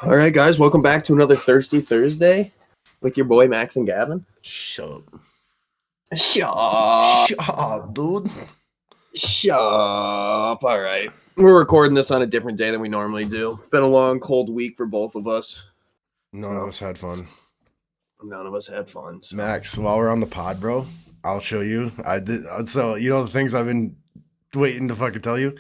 All right, guys, welcome back to another Thirsty Thursday with your boy Max and Gavin. Shut up. Shut up. Shut up, dude. Shut up. All right. We're recording this on a different day than we normally do. Been a long, cold week for both of us. None of us had fun. None of us had fun. So. Max, while we're on the pod, bro, I'll show you. I did. So, you know the things I've been waiting to fucking tell you?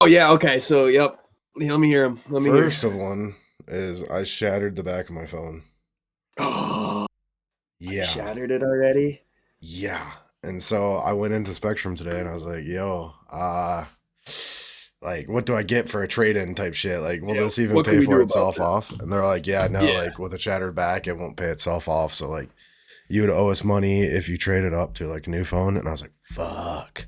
Oh, yeah. Okay. So, yep. Let me hear him. First of one is I shattered the back of my phone. Oh, Yeah. Shattered it already? Yeah. And so I went into Spectrum today and I was like, yo, like, what do I get for a trade-in type shit? Like, will this even pay for itself off? And they're like, yeah, no, like with a shattered back, it won't pay itself off. So like, you would owe us money if you traded up to like a new phone. And I was like, fuck.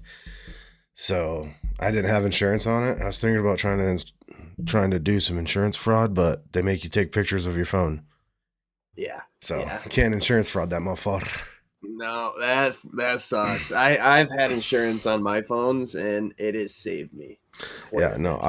So I didn't have insurance on it. I was thinking about trying to do some insurance fraud, but they make you take pictures of your phone. Yeah. So can't insurance fraud that motherfucker. No, that sucks. I've had insurance on my phones and it has saved me. Yeah, no,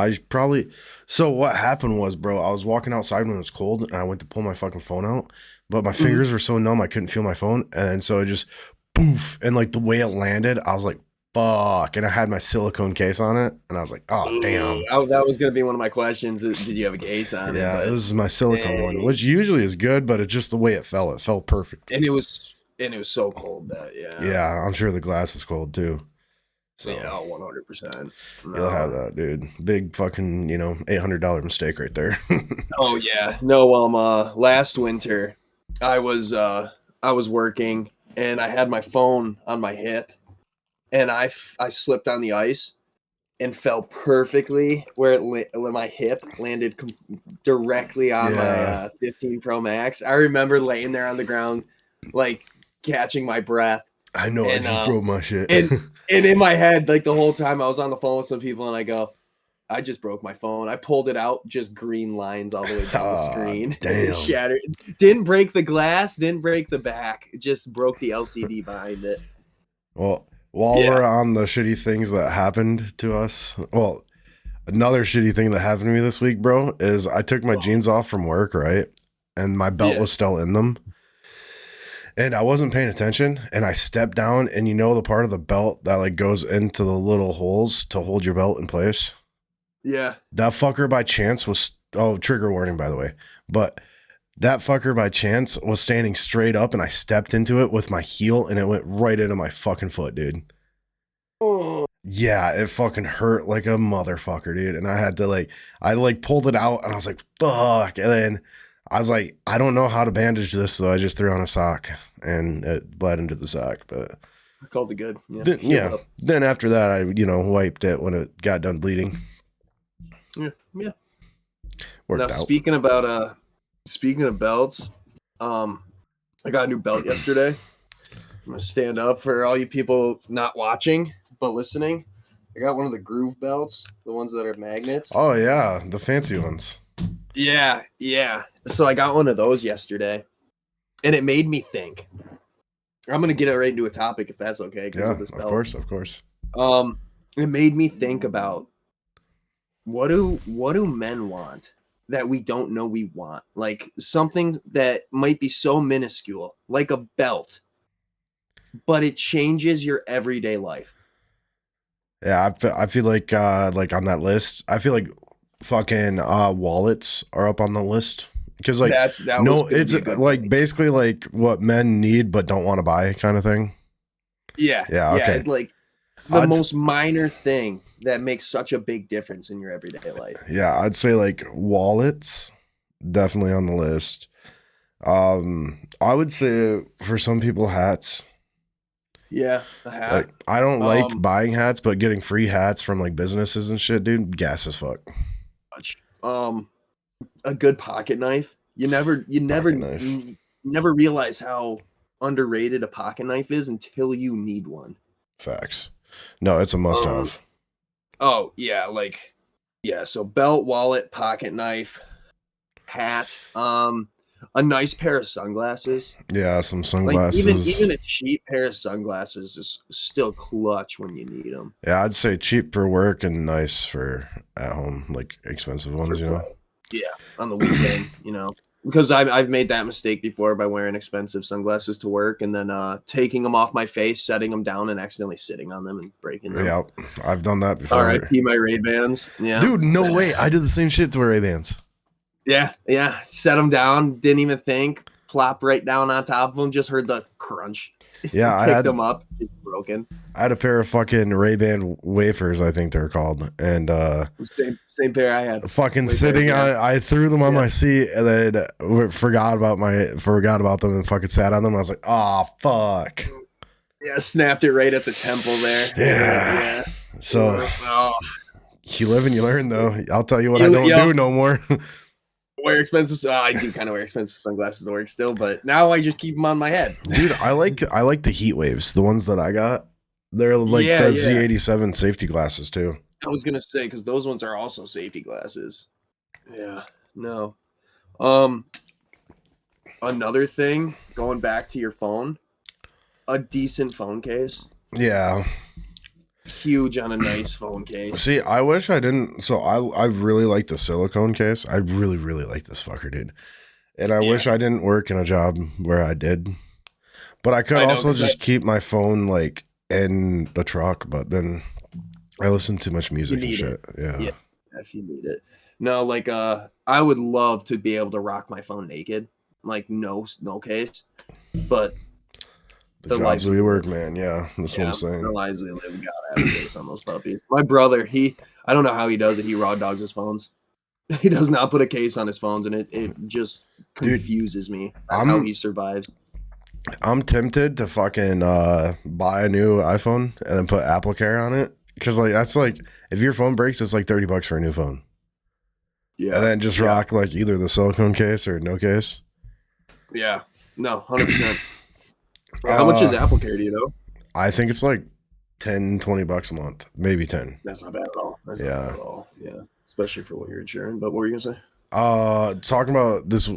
so what happened was, bro, I was walking outside when it was cold and I went to pull my fucking phone out, but my fingers were so numb I couldn't feel my phone. And so it just poof, and like the way it landed, I was like, fuck. And I had my silicone case on it and I was like, oh, damn. That was going to be one of my questions. Did you have a case on it? Yeah, it was my silicone one, which usually is good, but it's just the way it felt perfect. And it was so cold that, Yeah, I'm sure the glass was cold too. So yeah, 100%. You'll have that, dude. Big fucking, $800 mistake right there. Oh yeah. No, last winter I was working and I had my phone on my hip and I slipped on the ice and fell perfectly where my hip landed directly on my 15 Pro Max. I remember laying there on the ground, like catching my breath. I know, I just broke my shit. And in my head, like the whole time I was on the phone with some people and I go, I just broke my phone. I pulled it out, just green lines all the way down the screen. Damn. It shattered. Didn't break the glass, didn't break the back. Just broke the LCD behind it. Well, while we're on the shitty things that happened to us, well, another shitty thing that happened to me this week, bro, is I took my jeans off from work, right? And my belt was still in them. And I wasn't paying attention, and I stepped down, and the part of the belt that like goes into the little holes to hold your belt in place? Yeah. That fucker by chance was, trigger warning, by the way, but that fucker by chance was standing straight up, and I stepped into it with my heel, and it went right into my fucking foot, dude. Oh. Yeah, it fucking hurt like a motherfucker, dude. And I had to I pulled it out, and I was like, fuck. And then I was like, I don't know how to bandage this, so I just threw on a sock, and it bled into the sock. But I called it good. Yeah. Then after that, I wiped it when it got done bleeding. Yeah. Worked out. Speaking of belts, I got a new belt yesterday. I'm gonna stand up for all you people not watching but listening. I got one of the groove belts, the ones that are magnets. Oh yeah, the fancy ones. Yeah. So I got one of those yesterday, and it made me think. I'm gonna get it right into a topic if that's okay. Yeah, of course. It made me think about what do men want that we don't know we want, like something that might be so minuscule, like a belt, but it changes your everyday life. Yeah, I feel like on that list, I feel like fucking wallets are up on the list because it's like basically like what men need but don't want to buy kind of thing. Yeah. Okay. Like the most minor thing that makes such a big difference in your everyday life. Yeah, I'd say like wallets, definitely on the list. I would say for some people, hats. Yeah, a hat. Like, I don't like buying hats, but getting free hats from like businesses and shit, dude, gas as fuck. A good pocket knife. You never realize how underrated a pocket knife is until you need one. Facts. No, it's a must-have. Oh yeah, so belt, wallet, pocket knife, hat, a nice pair of sunglasses. Yeah, some sunglasses. Like even a cheap pair of sunglasses is still clutch when you need them. Yeah, I'd say cheap for work and nice for at home, like expensive ones, Yeah, on the weekend, because I've made that mistake before by wearing expensive sunglasses to work and then taking them off my face, setting them down, and accidentally sitting on them and breaking them. Yeah, I've done that before. R.I.P. my Ray-Bans. Yeah, dude, no way. I did the same shit to wear Ray-Bans. Yeah. Set them down. Didn't even think. Plop right down on top of them. Just heard the crunch. Yeah, Picked them up. It's broken. I had a pair of fucking Ray-Ban wafers, I think they're called, and same pair I had. Fucking sitting on. I threw them on my seat and then forgot about them and fucking sat on them. I was like, oh fuck. Yeah, snapped it right at the temple there. Yeah. So you live and you learn, though. I'll tell you what I don't do no more. Wear expensive. I do kind of wear expensive sunglasses to work still, but now I just keep them on my head. Dude, I like the heat waves, the ones that I got. They're like the Z87 safety glasses too. I was gonna say because those ones are also safety glasses. Yeah. No. Another thing, going back to your phone, a decent phone case. Yeah. Huge on a nice phone case. See, I wish I didn't. So I really like the silicone case. I really, really like this fucker, dude. And I wish I didn't work in a job where I did. But I could also just keep my phone like in the truck, but then I listen to too much music and shit. Yeah, if you need it. No, like I would love to be able to rock my phone naked, like no case. But the jobs we work, man. Yeah, that's what I'm saying. The lives we live, we gotta have a case on those puppies. My brother, I don't know how he does it. He raw dogs his phones. He does not put a case on his phones, and it just confuses me how he survives. I'm tempted to fucking buy a new iPhone and then put Apple Care on it, because like that's like if your phone breaks, it's like $30 for a new phone. Yeah, and then just rock like either the silicone case or no case. Yeah, no, 100%. How much is Apple Care? Do you know? I think it's like $10-$20 a month, maybe 10. That's not bad at all. Not bad at all. Yeah, especially for what you're insuring. But what were you gonna say? Talking about this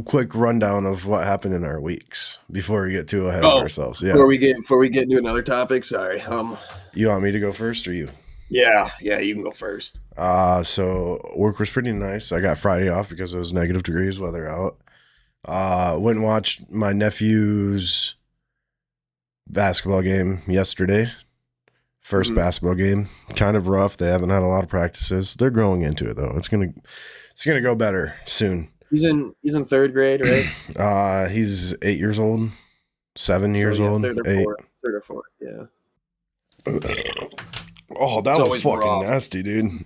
quick rundown of what happened in our weeks before we get too ahead of ourselves. Yeah. Before we get into another topic, sorry. You want me to go first or you? Yeah, you can go first. So work was pretty nice. I got Friday off because it was negative degrees weather out. Went and watched my nephew's basketball game yesterday. First basketball game. Kind of rough. They haven't had a lot of practices. They're growing into it though. It's gonna go better soon. He's in third grade, right? He's 8 years old, 7 years old, third or fourth, yeah. Oh, that was fucking rough. Nasty, dude.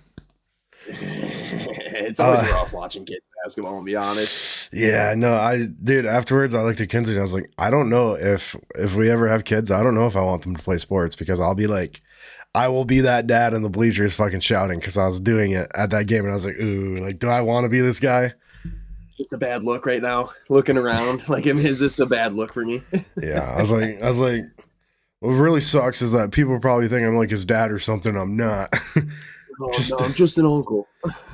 It's always rough watching kids basketball, to be honest. Yeah, no, afterwards I looked at Kinsey and I was like, I don't know if we ever have kids, I don't know if I want them to play sports, because I'll be like, I will be that dad in the bleachers fucking shouting because I was doing it at that game and I was like, ooh, like, do I want to be this guy? It's a bad look right now, looking around. Like, is this a bad look for me? Yeah, I was like, what really sucks is that people probably think I'm like his dad or something. I'm not. No, I'm just an uncle.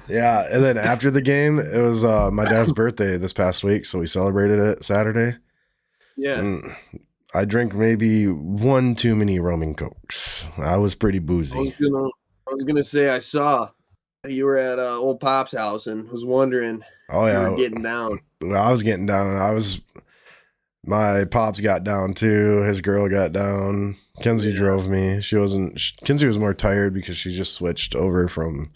Yeah, and then after the game, it was my dad's birthday this past week, so we celebrated it Saturday. Yeah. And I drank maybe one too many rum and cokes. I was pretty boozy. I was gonna say I saw you were at old Pop's house and was wondering. Oh yeah, you were getting down. I was getting down. My pops got down too. His girl got down. Kenzie drove me. Kenzie was more tired because she just switched over from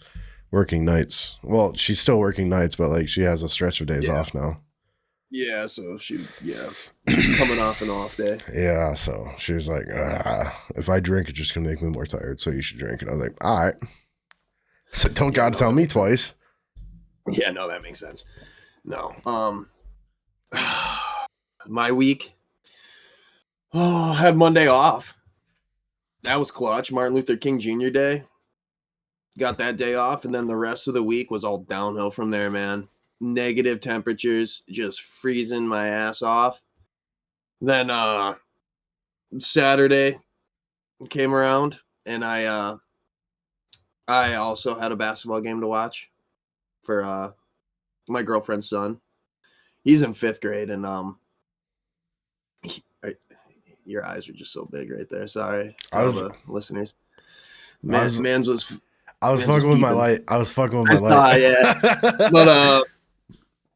working nights. Well, she's still working nights, but like she has a stretch of days off now. Yeah, so she's coming off an off day. Yeah, so she was like, if I drink, it's just gonna make me more tired. So you should drink. And I was like, all right. So don't God tell me twice. Yeah, no, that makes sense. No, my week. I had Monday off. That was clutch. Martin Luther King Jr. Day. Got that day off, and then the rest of the week was all downhill from there, man. Negative temperatures, just freezing my ass off. Then Saturday came around, and I also had a basketball game to watch for my girlfriend's son. He's in 5th grade, and your eyes are just so big right there. Sorry to all the listeners. Man's was I was fucking with my light. I was fucking with my light. Yeah. But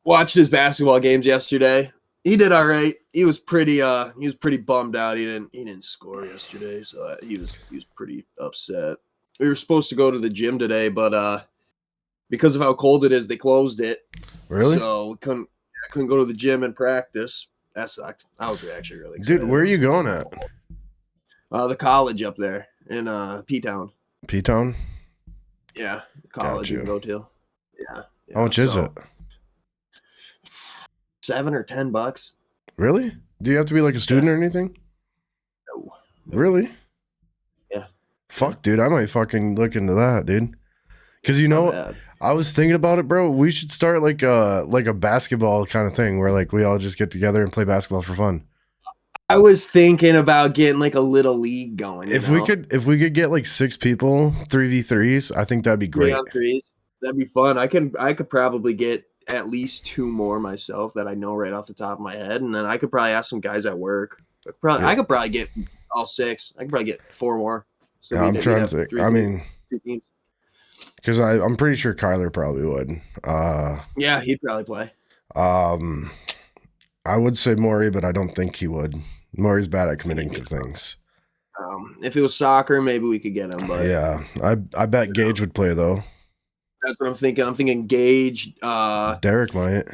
watched his basketball games yesterday. He did all right. He was pretty bummed out. He didn't score yesterday, so he was pretty upset. We were supposed to go to the gym today, but because of how cold it is, they closed it. Really? So we couldn't go to the gym and practice. That sucked. I was actually really excited. Dude, where are you going at? The college up there in P-Town. P-Town? Yeah, college you can go to. Yeah. How much is it? $7 or $10. Really? Do you have to be like a student or anything? No. Really? Yeah. Fuck, dude, I might fucking look into that, dude. Because I was thinking about it, bro. We should start like a basketball kind of thing where like we all just get together and play basketball for fun. I was thinking about getting like a little league going. If we could get like 6 people, 3v3s, I think that'd be great. 3-on-3s, that'd be fun. I could probably get at least 2 more myself that I know right off the top of my head, and then I could probably ask some guys at work. I could probably get all 6. I could probably get 4 more. So yeah, I'm trying to think. I mean, because I'm pretty sure Kyler probably would. Yeah, he'd probably play. I would say Maury, but I don't think he would. Maury's bad at committing to things. If it was soccer, maybe we could get him. But yeah, I bet Gage would play though. That's what I'm thinking. I'm thinking Gage. Derek might.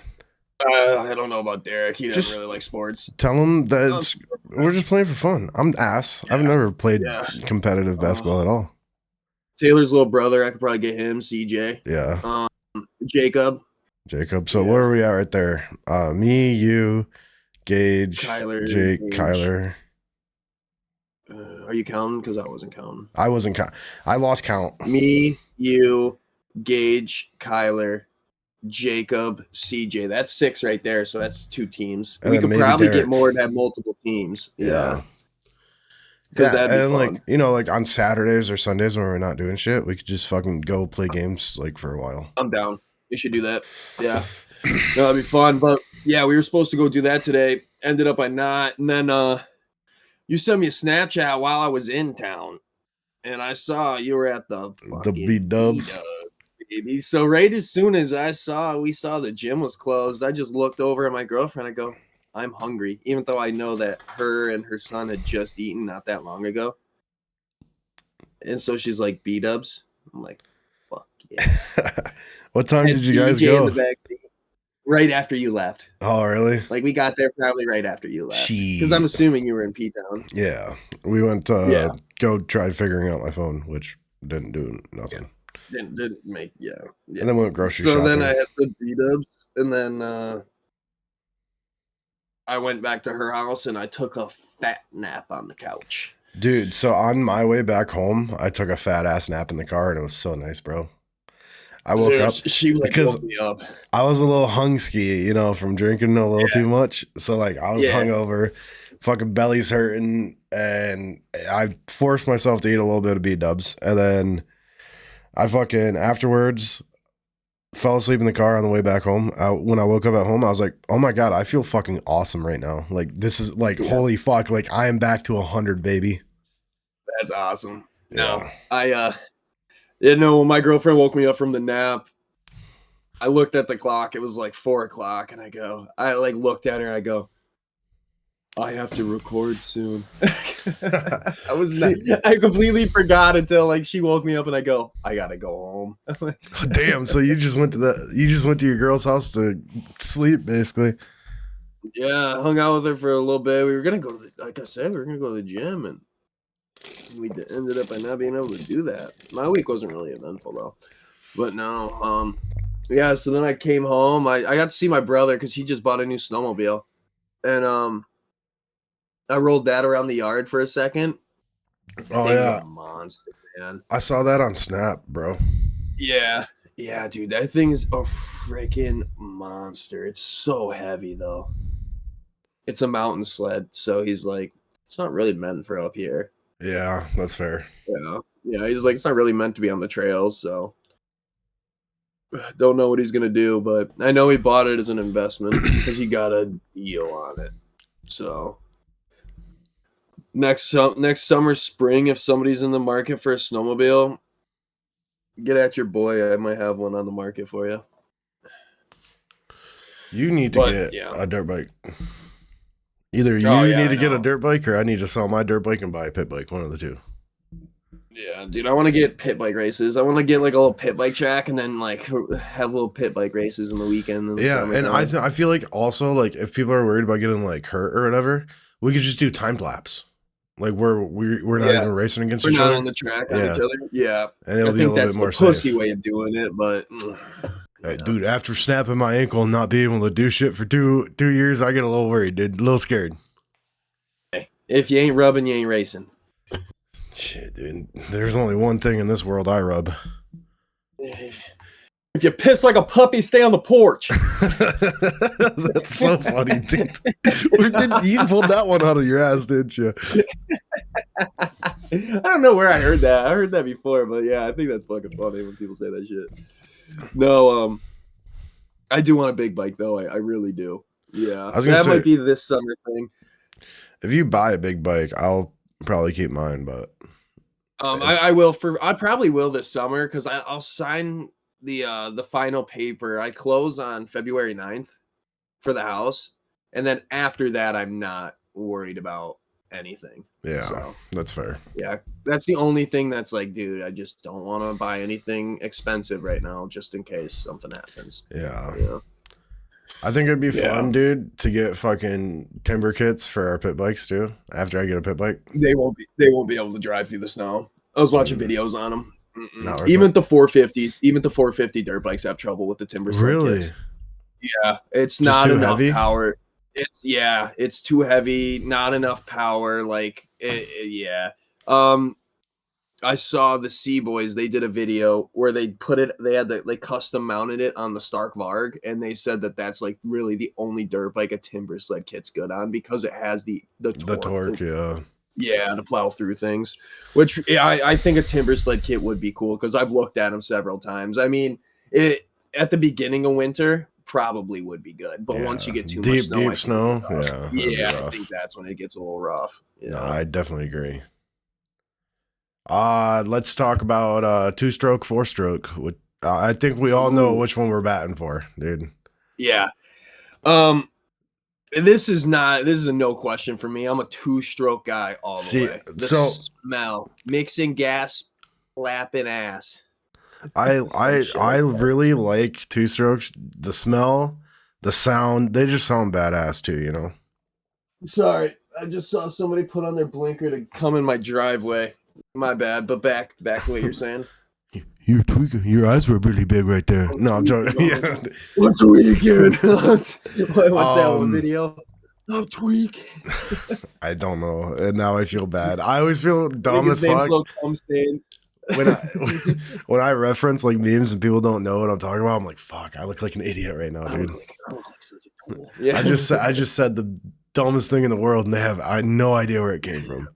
I don't know about Derek. He doesn't really like sports. Tell him that we're just playing for fun. I'm ass. Yeah. I've never played competitive basketball at all. Taylor's little brother. I could probably get him. CJ. Yeah. Jacob. So where are we at right there? Me, you, Gage, Kyler, Jake, Gage. Kyler. Are you counting? Because I wasn't counting. I wasn't counting. I lost count. Me, you, Gage, Kyler, Jacob, CJ. That's 6 right there. So that's 2 teams. And we could probably get more and have multiple teams. Yeah. Because that'd be fun. Like, like on Saturdays or Sundays when we're not doing shit, we could just fucking go play games like for a while. I'm down. We should do that. Yeah. No, that'd be fun. But yeah, we were supposed to go do that today. Ended up by not. And then you sent me a Snapchat while I was in town. And I saw you were at the B-Dubs. Baby. So right as soon as we saw the gym was closed, I just looked over at my girlfriend. I go, I'm hungry, even though I know that her and her son had just eaten not that long ago. And so she's like, B-Dubs. I'm like, fuck yeah. What time did you guys go? In the backseat. Right after you left. Oh, really? Like we got there probably right after you left. Because I'm assuming you were in P-Town. Yeah. We went go try figuring out my phone, which didn't do nothing. Yeah. Didn't make, yeah. And then we went grocery shopping. So then I had the B-Dubs, and then I went back to her house, and I took a fat nap on the couch. Dude, so on my way back home, I took a fat-ass nap in the car, and it was so nice, bro. I woke up because woke me up. I was a little hungsky, from drinking a little too much. So, like, I was hungover, fucking belly's hurting, and I forced myself to eat a little bit of B-Dubs. And then I fucking afterwards fell asleep in the car on the way back home. When I woke up at home, I was like, oh my God, I feel fucking awesome right now. Like, this is like, holy fuck. Like, I am back to 100, baby. That's awesome. Yeah. No, when my girlfriend woke me up from the nap, I looked at the clock. It was like 4:00, and I looked at her and I go, I have to record soon. I completely forgot until she woke me up and I go, I gotta go home. Damn, so you just went to your girl's house to sleep, basically. Yeah, I hung out with her for a little bit. We were gonna go to like I said, we were gonna go to the gym, and we ended up by not being able to do that. My week wasn't really eventful though. But no, so then I came home. I got to see my brother because he just bought a new snowmobile. And I rolled that around the yard for a second. Oh yeah, a monster, man. I saw that on Snap, bro. Yeah, dude, that thing is a freaking monster. It's so heavy though. It's a mountain sled, so he's like, it's not really meant for up here. Yeah, that's fair. Yeah, he's like, it's not really meant to be on the trails, so don't know what he's gonna do, but I know he bought it as an investment because he got a deal on it. So next summer, spring, if somebody's in the market for a snowmobile, Get at your boy. I might have one on the market for you. You need to get a dirt bike. Either you need to get a dirt bike, or I need to sell my dirt bike and buy a pit bike. One of the two. Yeah, dude, I want to get pit bike races. I want to get like a little pit bike track, and then like have little pit bike races in the weekend. And I feel like also like if people are worried about getting like hurt or whatever, we could just do time lapse. Like we're not even racing against each other. We're not on the track on each other. Yeah, and it'll be a little bit more safe. Pussy way of doing it, but. Hey, dude, after snapping my ankle and not being able to do shit for two years, I get a little worried, dude. A little scared. If you ain't rubbing, you ain't racing. Shit, dude. There's only one thing in this world I rub. If you piss like a puppy, stay on the porch. That's so funny, dude. You pulled that one out of your ass, didn't you? I don't know where I heard that. I heard that before, but yeah, I think that's fucking funny when people say that shit. No, I do want a big bike though. I really do. Yeah, that might be this summer thing. If you buy a big bike, I'll probably keep mine, but I will I probably will this summer because I'll sign the final paper. I close on February 9th for the house, and then after that, I'm not worried about anything. Yeah, so, that's fair. Yeah, that's the only thing that's like, dude, I just don't want to buy anything expensive right now, just in case something happens. Yeah. I think it'd be fun, dude, to get fucking timber kits for our pit bikes too. After I get a pit bike, they won't be able to drive through the snow. I was watching videos on them. Even the 450s, even the 450 dirt bikes have trouble with the timber sled kits. Yeah, it's just not enough heavy? Power. It's too heavy, not enough power. Like, I saw the Sea Boys. They did a video where they custom mounted it on the Stark Varg, and they said that that's like really the only dirt bike a timber sled kit's good on because it has the torque. To plow through things. Which I think a timber sled kit would be cool because I've looked at them several times. I mean, at the beginning of winter. Probably would be good, but once you get too much snow, deep snow, I think that's when it gets a little rough. No, I definitely agree. Let's talk about 2-stroke, 4-stroke. I think we all know which one we're batting for, dude. Yeah. This is a no question for me. I'm a 2-stroke guy all the way. The smell, mixing gas, slapping ass. I really like 2-strokes. The smell, the sound, they just sound badass too, you know. Sorry, I just saw somebody put on their blinker to come in my driveway. My bad, but back to what you're saying. You're tweaking. Your eyes were really big right there. No, I'm joking. Yeah. I'm tweaking. What's that one video? I'm tweaking. I don't know, and now I feel bad. I always feel dumb as fuck. When I reference like memes and people don't know what I'm talking about, I'm like, fuck, I look like an idiot right now, dude. Yeah. I just said the dumbest thing in the world, and I had no idea where it came from.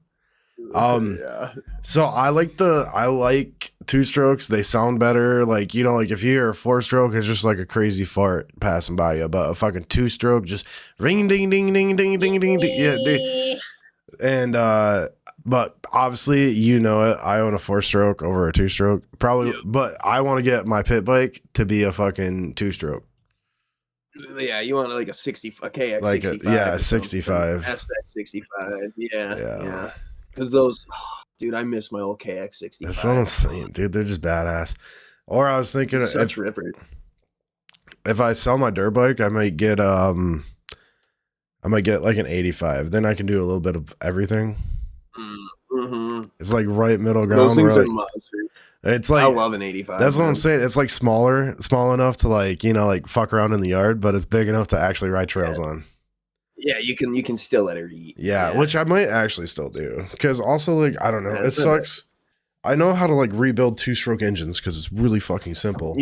So I like 2-strokes. They sound better. Like, you know, like if you hear a 4-stroke, it's just like a crazy fart passing by you. But a fucking 2-stroke, just ring ding ding ding ding ding ding ding. Yeah, dude. And but obviously, you know it. I own a 4-stroke over a 2-stroke, probably. Yep. But I want to get my pit bike to be a fucking 2-stroke. Yeah, you want like a 60, a KX like 65. A 65. SX 65. Yeah. Because those, dude, I miss my old KX 65. That's what I'm saying, dude. They're just badass. Or I was thinking, such rippers. If I sell my dirt bike, I might get like an 85. Then I can do a little bit of everything. Mm-hmm. It's like right middle ground. Those things are monsters. It's like, I love an 85. That's what I'm saying. It's like small enough to like, you know, like fuck around in the yard, but it's big enough to actually ride trails on. Yeah, you can still let her eat. Yeah, which I might actually still do. Because also, like, I don't know. It sucks. I know how to like rebuild 2-stroke engines because it's really fucking simple.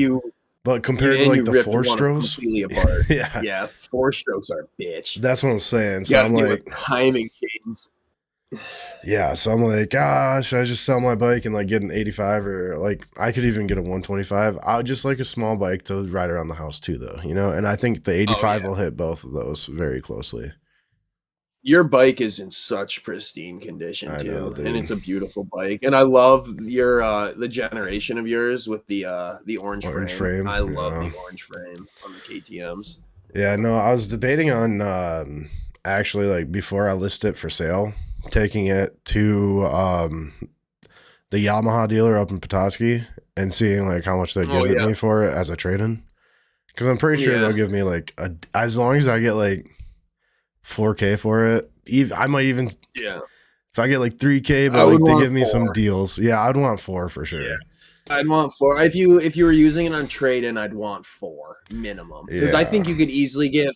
But compared to like the 4-strokes, yeah, 4-strokes are a bitch. That's what I'm saying. So I'm like timing chains. Yeah, so I'm like, should I just sell my bike and like get an 85 or like I could even get a 125? I would just like a small bike to ride around the house too, though, you know. And I think the 85 will hit both of those very closely. Your bike is in such pristine condition too, know, and it's a beautiful bike. And I love your the generation of yours with the orange frame. I love the orange frame on the KTM's. Yeah, no, I was debating on actually, like, before I list it for sale, taking it to the Yamaha dealer up in Petoskey and seeing like how much they give it me for it as a trade-in. Because I'm pretty sure they'll give me like as long as I get like 4K for it. I might even if I get like 3K, but like they give me some deals. Yeah, I'd want 4 for sure. Yeah. I'd want 4. If you were using it on trade-in, I'd want 4 minimum. Because I think you could easily get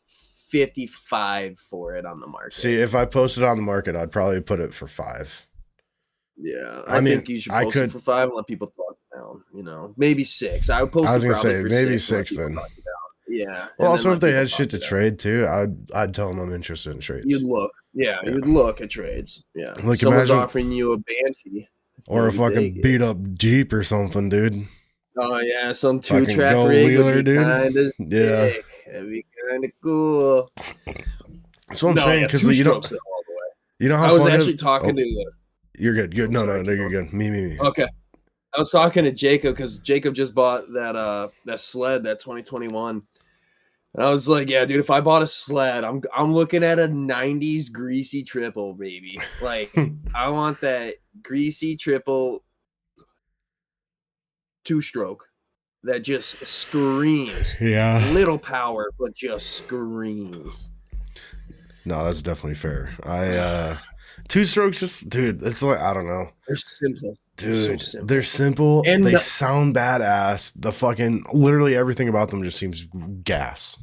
55 for it on the market. See, if I posted on the market, I'd probably put it for 5. Yeah, I think you should post it for 5 and let people talk down. You know, maybe 6. I would post. I was gonna say maybe 6 then. Yeah. Well, also if they had shit to trade too, I'd tell them I'm interested in trades. You'd look, you'd look at trades. Yeah, like someone's offering you a Banshee or a fucking beat up Jeep or something, dude. Oh yeah, some 2-track rig would be kind of sick. That'd be kind of cool. That's what I'm saying, because you know how I was actually talking to. You're good. Good. No, you're good. Me. Okay. I was talking to Jacob because Jacob just bought that sled, that 2021. And I was like, yeah, dude, if I bought a sled, I'm looking at a 90s greasy triple, baby. Like, I want that greasy triple 2-stroke that just screams. Yeah. Little power, but just screams. No, that's definitely fair. 2 strokes, just, dude, it's like, I don't know. They're simple. Dude, they're simple. And they sound badass. The fucking, literally everything about them just seems gas.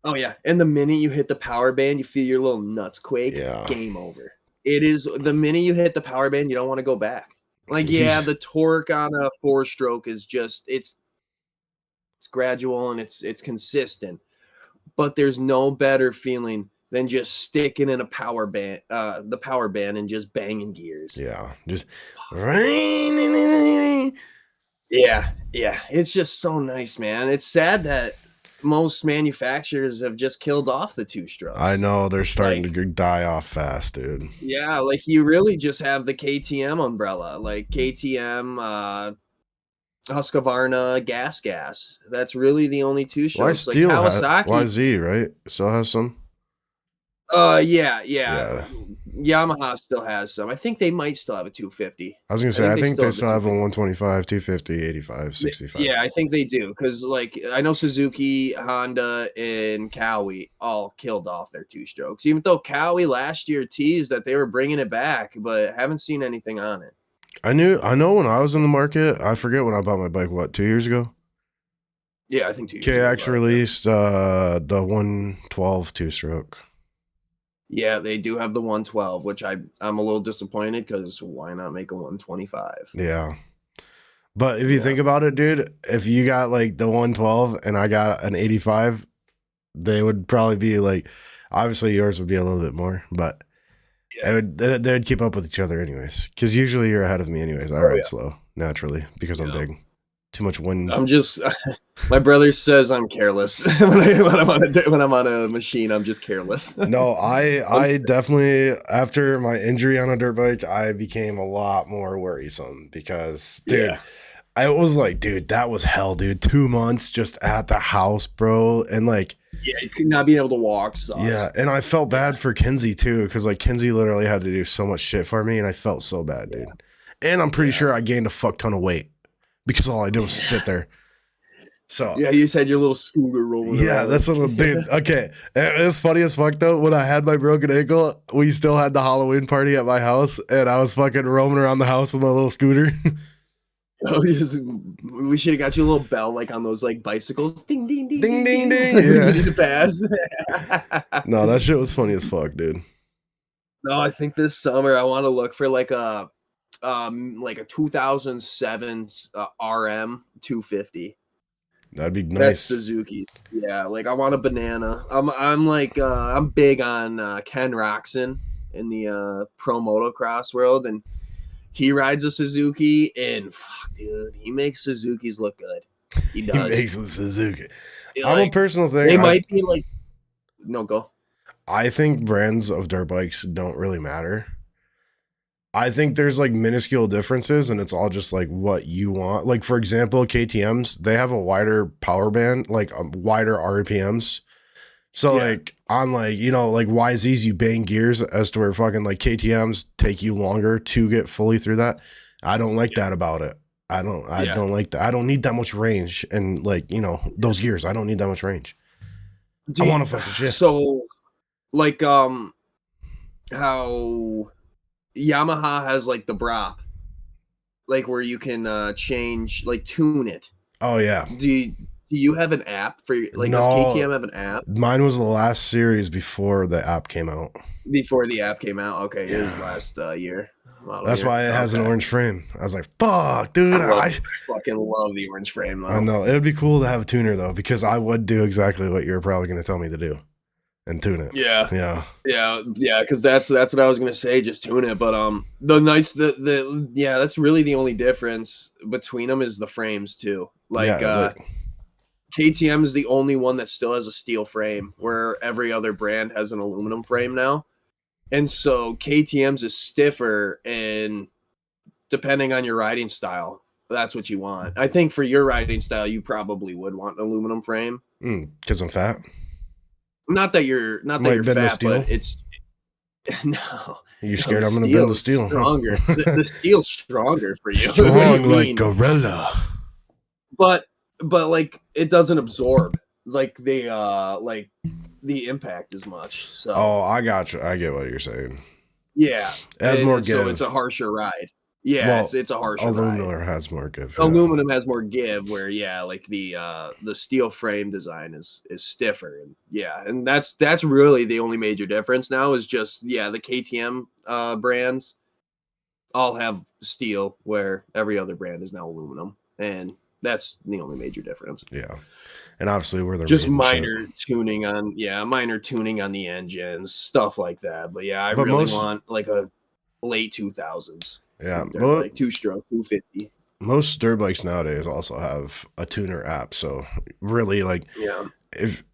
Oh, yeah. And the minute you hit the power band, you feel your little nuts quake. Yeah. Game over. It is, the minute you hit the power band, you don't want to go back. Like, yeah, the torque on a 4-stroke is just, it's gradual and it's consistent. But there's no better feeling than just sticking in a power band, the power band, and just banging gears. Yeah, just yeah. It's just so nice, man. It's sad that most manufacturers have just killed off the 2-strokes. I know they're starting to die off fast, dude. Yeah, like you really just have the KTM umbrella, like KTM, Husqvarna, Gas. That's really the only 2-strokes. Like Kawasaki, YZ, right? Still has some. Yeah. Yamaha still has some. I think they might still have a 250. I was gonna say, I think they still have a 125, 250, 85, 65. Yeah, I think they do, because like I know Suzuki, Honda, and Cowie all killed off their 2-strokes. Even though Cowie last year teased that they were bringing it back, but haven't seen anything on it. I know when I was in the market, I forget when I bought my bike. What, 2 years ago? Yeah, I think 2 years ago. KX released the 112 2-stroke. Yeah, they do have the 112, which I'm a little disappointed, because why not make a 125? Yeah. But if you think about it, dude, if you got like the 112 and I got an 85, they would probably be like, obviously yours would be a little bit more, but they'd keep up with each other anyways. Because usually you're ahead of me anyways. I ride slow naturally because I'm big. Too much wind. I'm just, my brother says I'm careless when I'm on a machine. I'm just careless. No, I definitely, after my injury on a dirt bike, I became a lot more worrisome because, dude, I was like, dude, that was hell, dude. 2 months just at the house, bro, and like, you could not be able to walk. Sucks. Yeah, and I felt bad for Kinsey too, because like Kinsey literally had to do so much shit for me, and I felt so bad, dude. And I'm pretty sure I gained a fuck ton of weight, because all I did was sit there. So yeah, you just had your little scooter rolling. Yeah, that's what I'm doing. Okay, it's funny as fuck though. When I had my broken ankle, we still had the Halloween party at my house, and I was fucking roaming around the house with my little scooter. Oh, we should have got you a little bell like on those like bicycles. Ding ding ding ding ding ding. Yeah. You need to pass. No, that shit was funny as fuck, dude. No, I think this summer I want to look for like a 2007 RM 250. That'd be nice. That's Suzuki. Yeah, like I want a banana. I'm big on Ken Roxon in the pro motocross world, and he rides a Suzuki, and fuck, dude, he makes Suzukis look good. He does. He makes a Suzuki. I'm a personal thing. They might be like, no, go. I think brands of dirt bikes don't really matter. I think there's like minuscule differences and it's all just like what you want. Like for example, KTM's, they have a wider power band, like wider RPMs. So like on like, you know, like YZs, you bang gears as to where fucking like KTM's take you longer to get fully through that. I don't like that about it. I don't like that. I don't need that much range and like, you know, those gears. I don't need that much range. I want to fucking shift. So like how Yamaha has like the Brop, like where you can change, like tune it. Oh yeah. Do you have an app for like? No, does KTM have an app? Mine was the last series before the app came out. Before the app came out, okay, it was last year. That's why it has an orange frame. I was like, "Fuck, dude!" I fucking love the orange frame. Though. I know it would be cool to have a tuner though, because I would do exactly what you're probably going to tell me to do. And tune it. Yeah. Because that's what I was gonna say. Just tune it. But that's really the only difference between them is the frames too. KTM is the only one that still has a steel frame, where every other brand has an aluminum frame now. And so KTM's is stiffer, and depending on your riding style, that's what you want. I think for your riding style, you probably would want an aluminum frame. Because I'm fat. Not that you're fat, but it's no. You're scared I'm going to bend the steel. Stronger. The steel's stronger for you. Strong like gorilla. But like it doesn't absorb like the impact as much. So I got you. I get what you're saying. Yeah, it has more give. So it's a harsher ride. Yeah, it's a harsher aluminum ride. Has more give. Aluminum has more give, where like the steel frame design is stiffer, and that's really the only major difference now is just the KTM brands all have steel, where every other brand is now aluminum, and that's the only major difference. Yeah, and obviously we're just minor tuning on the engines, stuff like that. But I really want like a late 2000s. Yeah, like 2-stroke 250. Most dirt bikes nowadays also have a tuner app, so really, like, if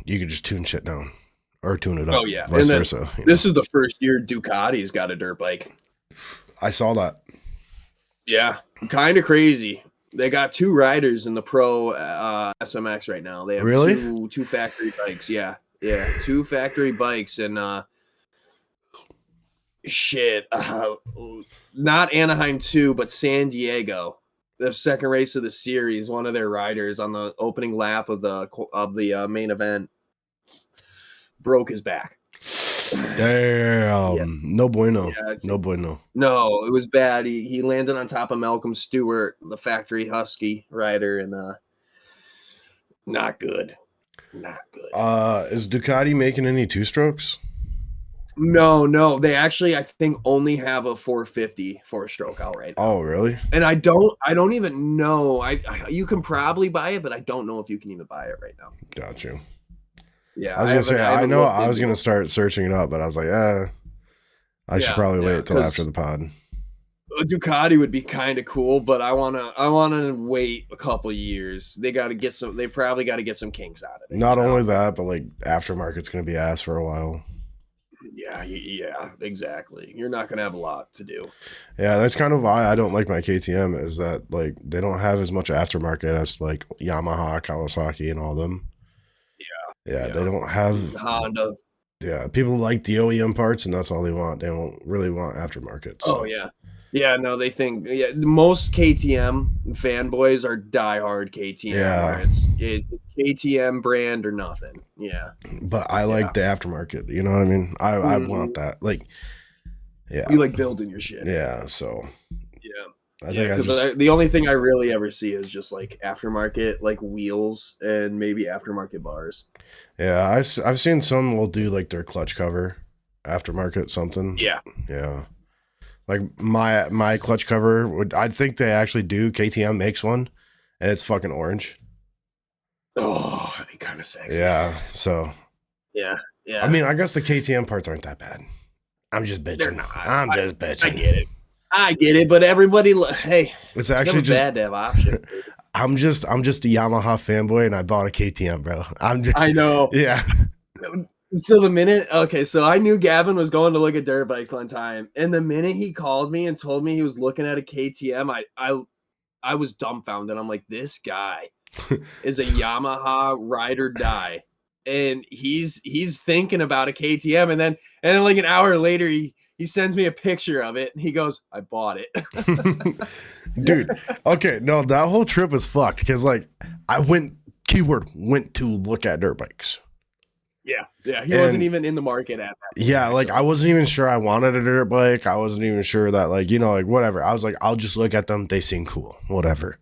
you could just tune shit down or tune it up. Oh yeah, vice versa. This is the first year Ducati's got a dirt bike. I saw that. Yeah, kind of crazy. They got 2 riders in the Pro SMX right now. They have two factory bikes. Yeah, 2 factory bikes, and not Anaheim 2, but San Diego, the second race of the series. One of their riders on the opening lap of the main event broke his back. Damn. No bueno. No bueno. No, it was bad. He landed on top of Malcolm Stewart, the factory Husky rider, and not good. Is Ducati making any 2-strokes? No. They actually, I think, only have a 450 4-stroke out right now. Oh, really? And I don't even know. You can probably buy it, but I don't know if you can even buy it right now. Got you. Yeah, I was gonna say I know I was gonna start searching it up, but I was like, I should probably wait till after the pod. A Ducati would be kind of cool, but I wanna wait a couple years. They probably got to get some kinks out of it. Not only that, but like aftermarket's gonna be ass for a while. Yeah, exactly. You're not gonna have a lot to do. Yeah, that's kind of why I don't like my KTM, is that like they don't have as much aftermarket as like Yamaha, Kawasaki, and all them. Yeah, they don't have Honda. Yeah, people like the OEM parts, and that's all they want. They don't really want aftermarket. So. Oh yeah. No, they think most KTM fanboys are diehard KTM. Yeah, it's KTM brand or nothing. Yeah, but I like the aftermarket. You know what I mean? I want that. Like, you like building your shit. Yeah. So. Because the only thing I really ever see is just like aftermarket, like wheels and maybe aftermarket bars. Yeah, I've seen some will do like their clutch cover aftermarket something. Yeah. Like my clutch cover I think they actually do. KTM makes one, and it's fucking orange. Oh, that'd be kind of sexy. Yeah. So. Yeah. I mean, I guess the KTM parts aren't that bad. I'm just bitching. They're not. I'm just bitching. I get it, but everybody, it's actually just bad to have options. I'm just a Yamaha fanboy, and I bought a KTM, bro. I know. Yeah. So the minute, okay, so I knew Gavin was going to look at dirt bikes one time, and the minute he called me and told me he was looking at a KTM, I was dumbfounded. I'm like, this guy is a Yamaha ride or die, and he's thinking about a KTM, and then like an hour later, he sends me a picture of it, and he goes, I bought it. Dude, okay, no, that whole trip was fucked because like I went to look at dirt bikes. Yeah, he wasn't even in the market at that point. Yeah, like I wasn't even sure I wanted a dirt bike. I wasn't even sure that like, like whatever. I was like, I'll just look at them. They seem cool, whatever.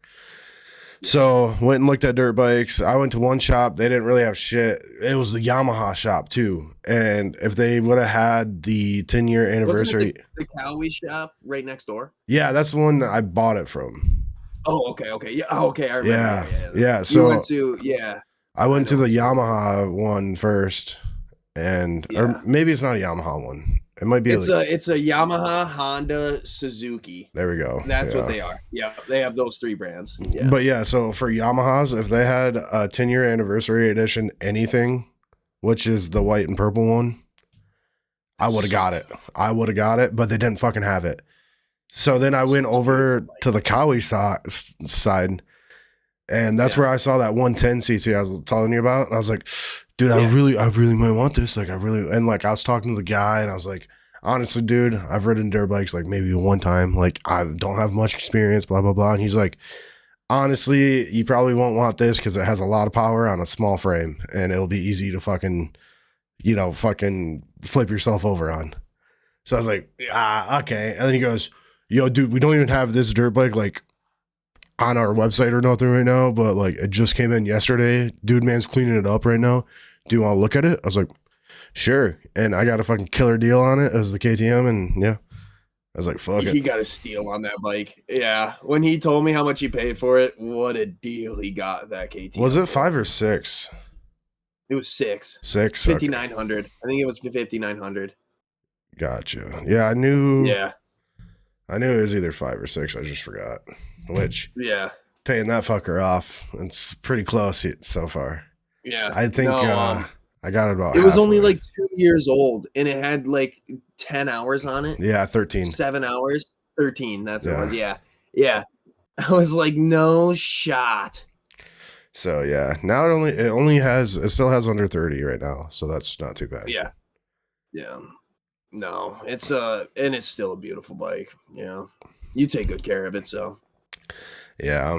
So went and looked at dirt bikes. I went to one shop. They didn't really have shit. It was the Yamaha shop too. And if they would have had the 10-year anniversary, the Cowie shop right next door. Yeah, that's the one that I bought it from. Oh, okay, yeah, okay, I remember. Yeah. So I went to the Yamaha one first. And or maybe it's not a Yamaha one. It might be. It's a Yamaha, Honda, Suzuki. There we go. That's what they are. Yeah, they have those 3 brands. Yeah. But yeah, so for Yamahas, if they had a 10-year anniversary edition, anything, which is the white and purple one, I would have got it. But they didn't fucking have it. So then I went over to the Cowie side, and that's where I saw that 110 cc I was telling you about. And I was like, dude, I really might want this. Like, and like, I was talking to the guy and I was like, honestly, dude, I've ridden dirt bikes like maybe one time. Like, I don't have much experience, blah, blah, blah. And he's like, honestly, you probably won't want this because it has a lot of power on a small frame and it'll be easy to fucking flip yourself over on. So I was like, okay. And then he goes, yo, dude, we don't even have this dirt bike like on our website or nothing right now, but like it just came in yesterday. Dude, man's cleaning it up right now. Do you want to look at it? I was like, sure. And I got a fucking killer deal on it as the KTM. And yeah, I was like, fuck it. He got a steal on that bike. Yeah. When he told me how much he paid for it, what a deal he got that KTM. Was it 5 or 6? It was 6. 6? 5,900. Okay. I think it was 5,900. Gotcha. Yeah, I knew. Yeah. I knew it was either 5 or 6. I just forgot. Which, paying that fucker off, it's pretty close so far. Yeah. I think I got it about it was halfway. Only like 2 years old, and it had like 10 hours on it. Yeah, 13. 7 hours. 13, that's what it was. Yeah. I was like, no shot. So yeah, now it still has under 30 right now, so that's not too bad. Yeah. No, and it's still a beautiful bike. Yeah, you take good care of it. So yeah,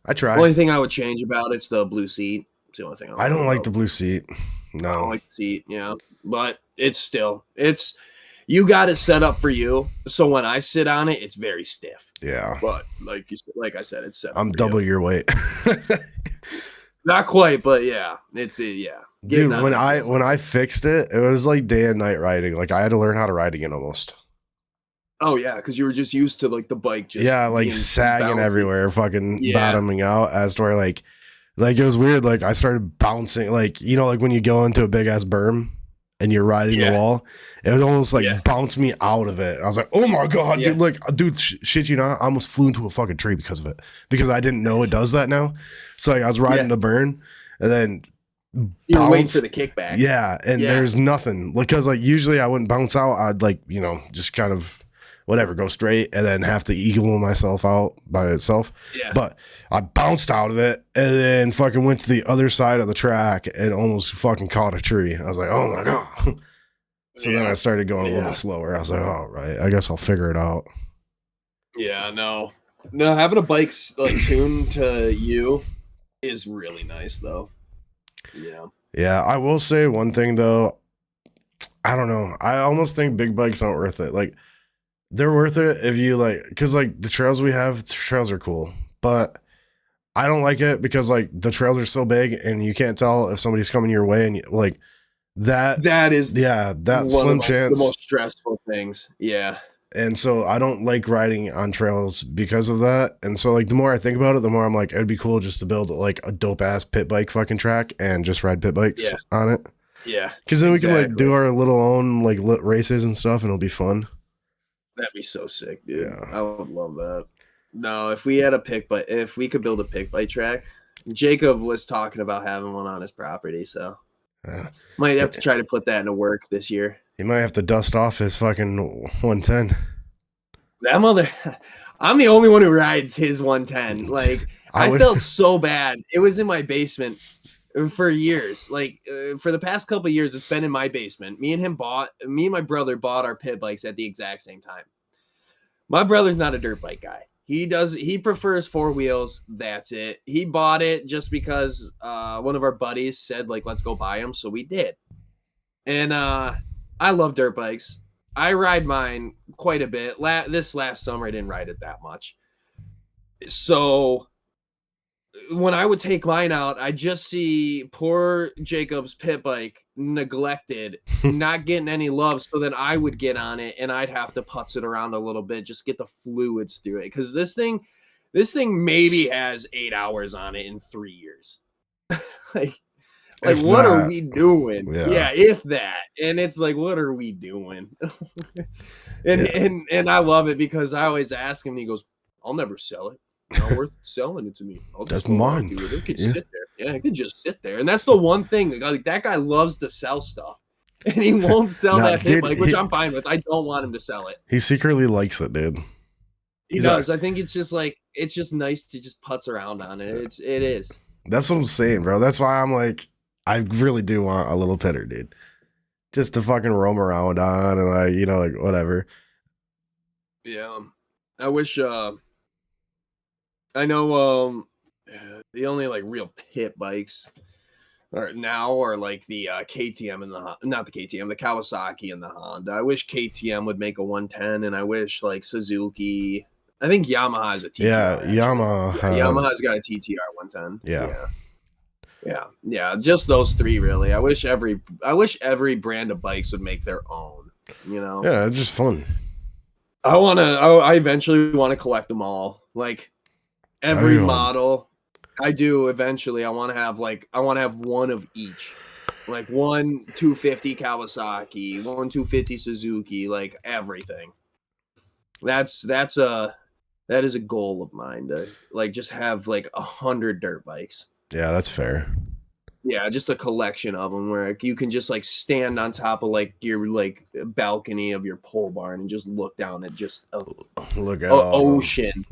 I try. The only thing I would change about it's the blue seat. It's the only thing I don't like the blue seat. No, I don't like the seat. Yeah, but it's you got it set up for you. So when I sit on it, it's very stiff. Yeah, but like I said, it's set. I'm double your weight. Not quite, but yeah, it's yeah. Dude, when I fixed it, it was like day and night riding. Like I had to learn how to ride again almost. Oh yeah, because you were just used to like the bike just like sagging bouncy everywhere, fucking bottoming out as to where like it was weird. Like I started bouncing, like like when you go into a big ass berm and you're riding the wall, it would almost like bounce me out of it. I was like, oh my god, dude! Like, dude, shit, I almost flew into a fucking tree because of it, because I didn't know it does that now. So like I was riding the burn and then. You're waiting for the kickback. Yeah, and there's nothing because like usually I wouldn't bounce out. I'd like just kind of whatever go straight and then have to eagle myself out by itself. Yeah, but I bounced out of it and then fucking went to the other side of the track and almost fucking caught a tree. I was like, oh my god. So then I started going a little bit slower. I was like, all right, I guess I'll figure it out. Yeah, no, having a bike like tuned to you is really nice though. Yeah, I will say one thing though. I don't know. I almost think big bikes aren't worth it. Like they're worth it if you because like the trails we have, the trails are cool, but I don't like it because like the trails are so big and you can't tell if somebody's coming your way and like that is that slim chance, the most stressful things. Yeah. And so I don't like riding on trails because of that. And so like the more I think about it, the more I'm like, it'd be cool just to build like a dope ass pit bike fucking track and just ride pit bikes on it. Yeah. Because then we can like do our little own like races and stuff and it'll be fun. That'd be so sick, dude. Yeah. I would love that. No, if we had if we could build a pit bike track, Jacob was talking about having one on his property. So Might have to try to put that into work this year. He might have to dust off his fucking 110. That mother, I'm the only one who rides his 110. Like, I felt so bad. It was in my basement for years. Like, for the past couple of years, it's been in my basement. Me and my brother bought our pit bikes at the exact same time. My brother's not a dirt bike guy. He prefers four wheels. That's it. He bought it just because one of our buddies said, like, let's go buy them. So we did. And I love dirt bikes. I ride mine quite a bit. This last summer, I didn't ride it that much. So when I would take mine out, I just see poor Jacob's pit bike neglected, not getting any love. So then I would get on it and I'd have to putz it around a little bit, just get the fluids through it. Because this thing maybe has 8 hours on it in 3 years. like what are we doing? Yeah, if that. And it's like, what are we doing? and I love it because I always ask him, and he goes, I'll never sell it. Not worth selling it to me. That's mine. It could sit there. Yeah, it could just sit there. And that's the one thing. Like, that guy loves to sell stuff. And he won't sell that pit bike, which I'm fine with. I don't want him to sell it. He secretly likes it, dude. He does. Like, I think it's just like, it's just nice to just putz around on it. It is. That's what I'm saying, bro. That's why I'm like, I really do want a little pitter, dude. Just to fucking roam around on and like, like whatever. Yeah. I wish I know the only like real pit bikes are like the KTM and the Kawasaki and the Honda. I wish KTM would make a 110, and I wish like Suzuki. I think Yamaha has a TTR. Yeah, Yamaha's got a TTR 110. Yeah. Just those three, really. I wish every brand of bikes would make their own. Yeah, it's just fun. I eventually want to collect them all. Like, every model I do eventually. I want to have one of each. Like, one 250 Kawasaki, one 250 Suzuki, like everything. That is a goal of mine, to like just have like 100 dirt bikes. Yeah, that's fair. Yeah, just a collection of them where you can just like stand on top of like your like balcony of your pole barn and just look down at just look at ocean.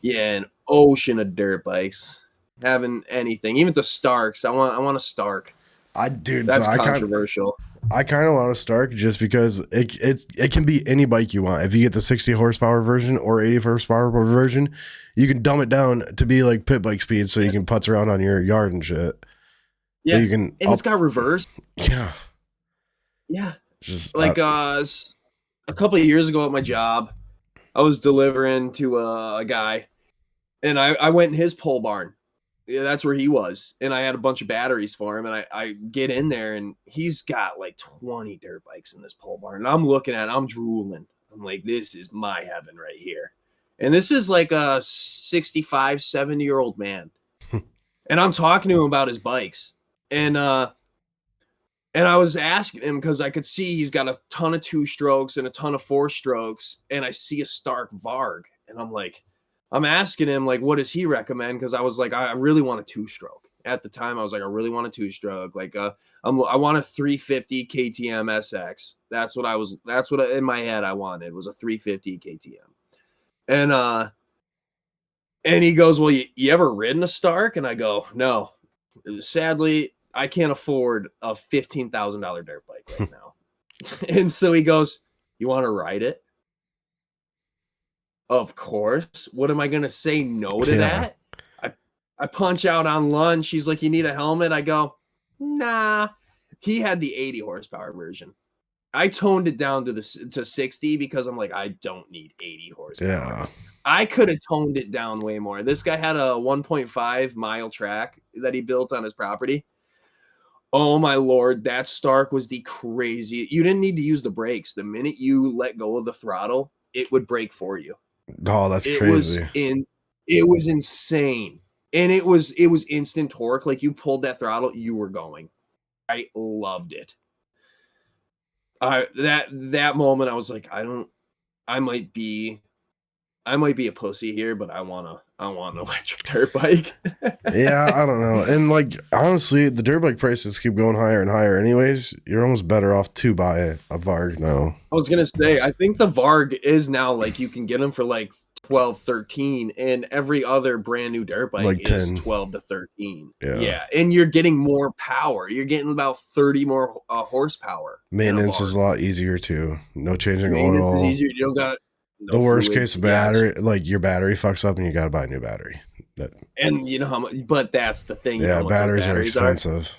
Yeah, an ocean of dirt bikes. Having anything, even the Starks. I want a Stark. That's controversial. I kind of want a Stark just because it can be any bike you want. If you get the 60 horsepower version or 80 horsepower version, you can dumb it down to be like pit bike speed, so you can putz around on your yard and shit. Yeah, it's got reverse. Yeah. Just like a couple of years ago at my job, I was delivering to a guy, and I went in his pole barn. Yeah, that's where he was, and I had a bunch of batteries for him, and I get in there, and he's got like 20 dirt bikes in this pole barn, and I'm looking at it, I'm drooling. I'm like, this is my heaven right here. And this is like a 65, 70-year-old man. And I'm talking to him about his bikes. And I was asking him because I could see he's got a ton of 2-strokes and a ton of 4-strokes, and I see a Stark Varg, and I'm asking him like, what does he recommend? Because I was like, I really want a 2-stroke. At the time, I was like, I really want a 2-stroke. Like, I want a 350 KTM SX. That's what in my head I wanted, was a 350 KTM. And he goes, well, you ever ridden a Stark? And I go, no. Sadly, I can't afford a $15,000 dirt bike right now. And so he goes, you want to ride it? Of course. What am I going to say no to that? I punch out on lunch. He's like, you need a helmet? I go, nah. He had the 80 horsepower version. I toned it down to 60 because I'm like, I don't need 80 horsepower. Yeah. I could have toned it down way more. This guy had a 1.5 mile track that he built on his property. Oh my Lord, that Stark was the crazy. You didn't need to use the brakes. The minute you let go of the throttle, it would brake for you. Oh, that's crazy. It was insane. And it was instant torque. Like, you pulled that throttle, you were going. I loved it. That moment I was like, I might be a pussy here, but I want I want an electric dirt bike. Yeah, I don't know. And like honestly, the dirt bike prices keep going higher and higher anyways. You're almost better off to buy a Varg now. I was gonna say, I think the Varg is now like you can get them for like 12, 13, and every other brand new dirt bike like is 10. 12 to 13. Yeah. And you're getting more power. You're getting about 30 more horsepower. Maintenance is a lot easier too. No changing Maintenance oil. is easier. You don't got the worst case battery, like your battery fucks up and you got to buy a new battery. And you know how much, but that's the thing. Yeah, batteries are expensive.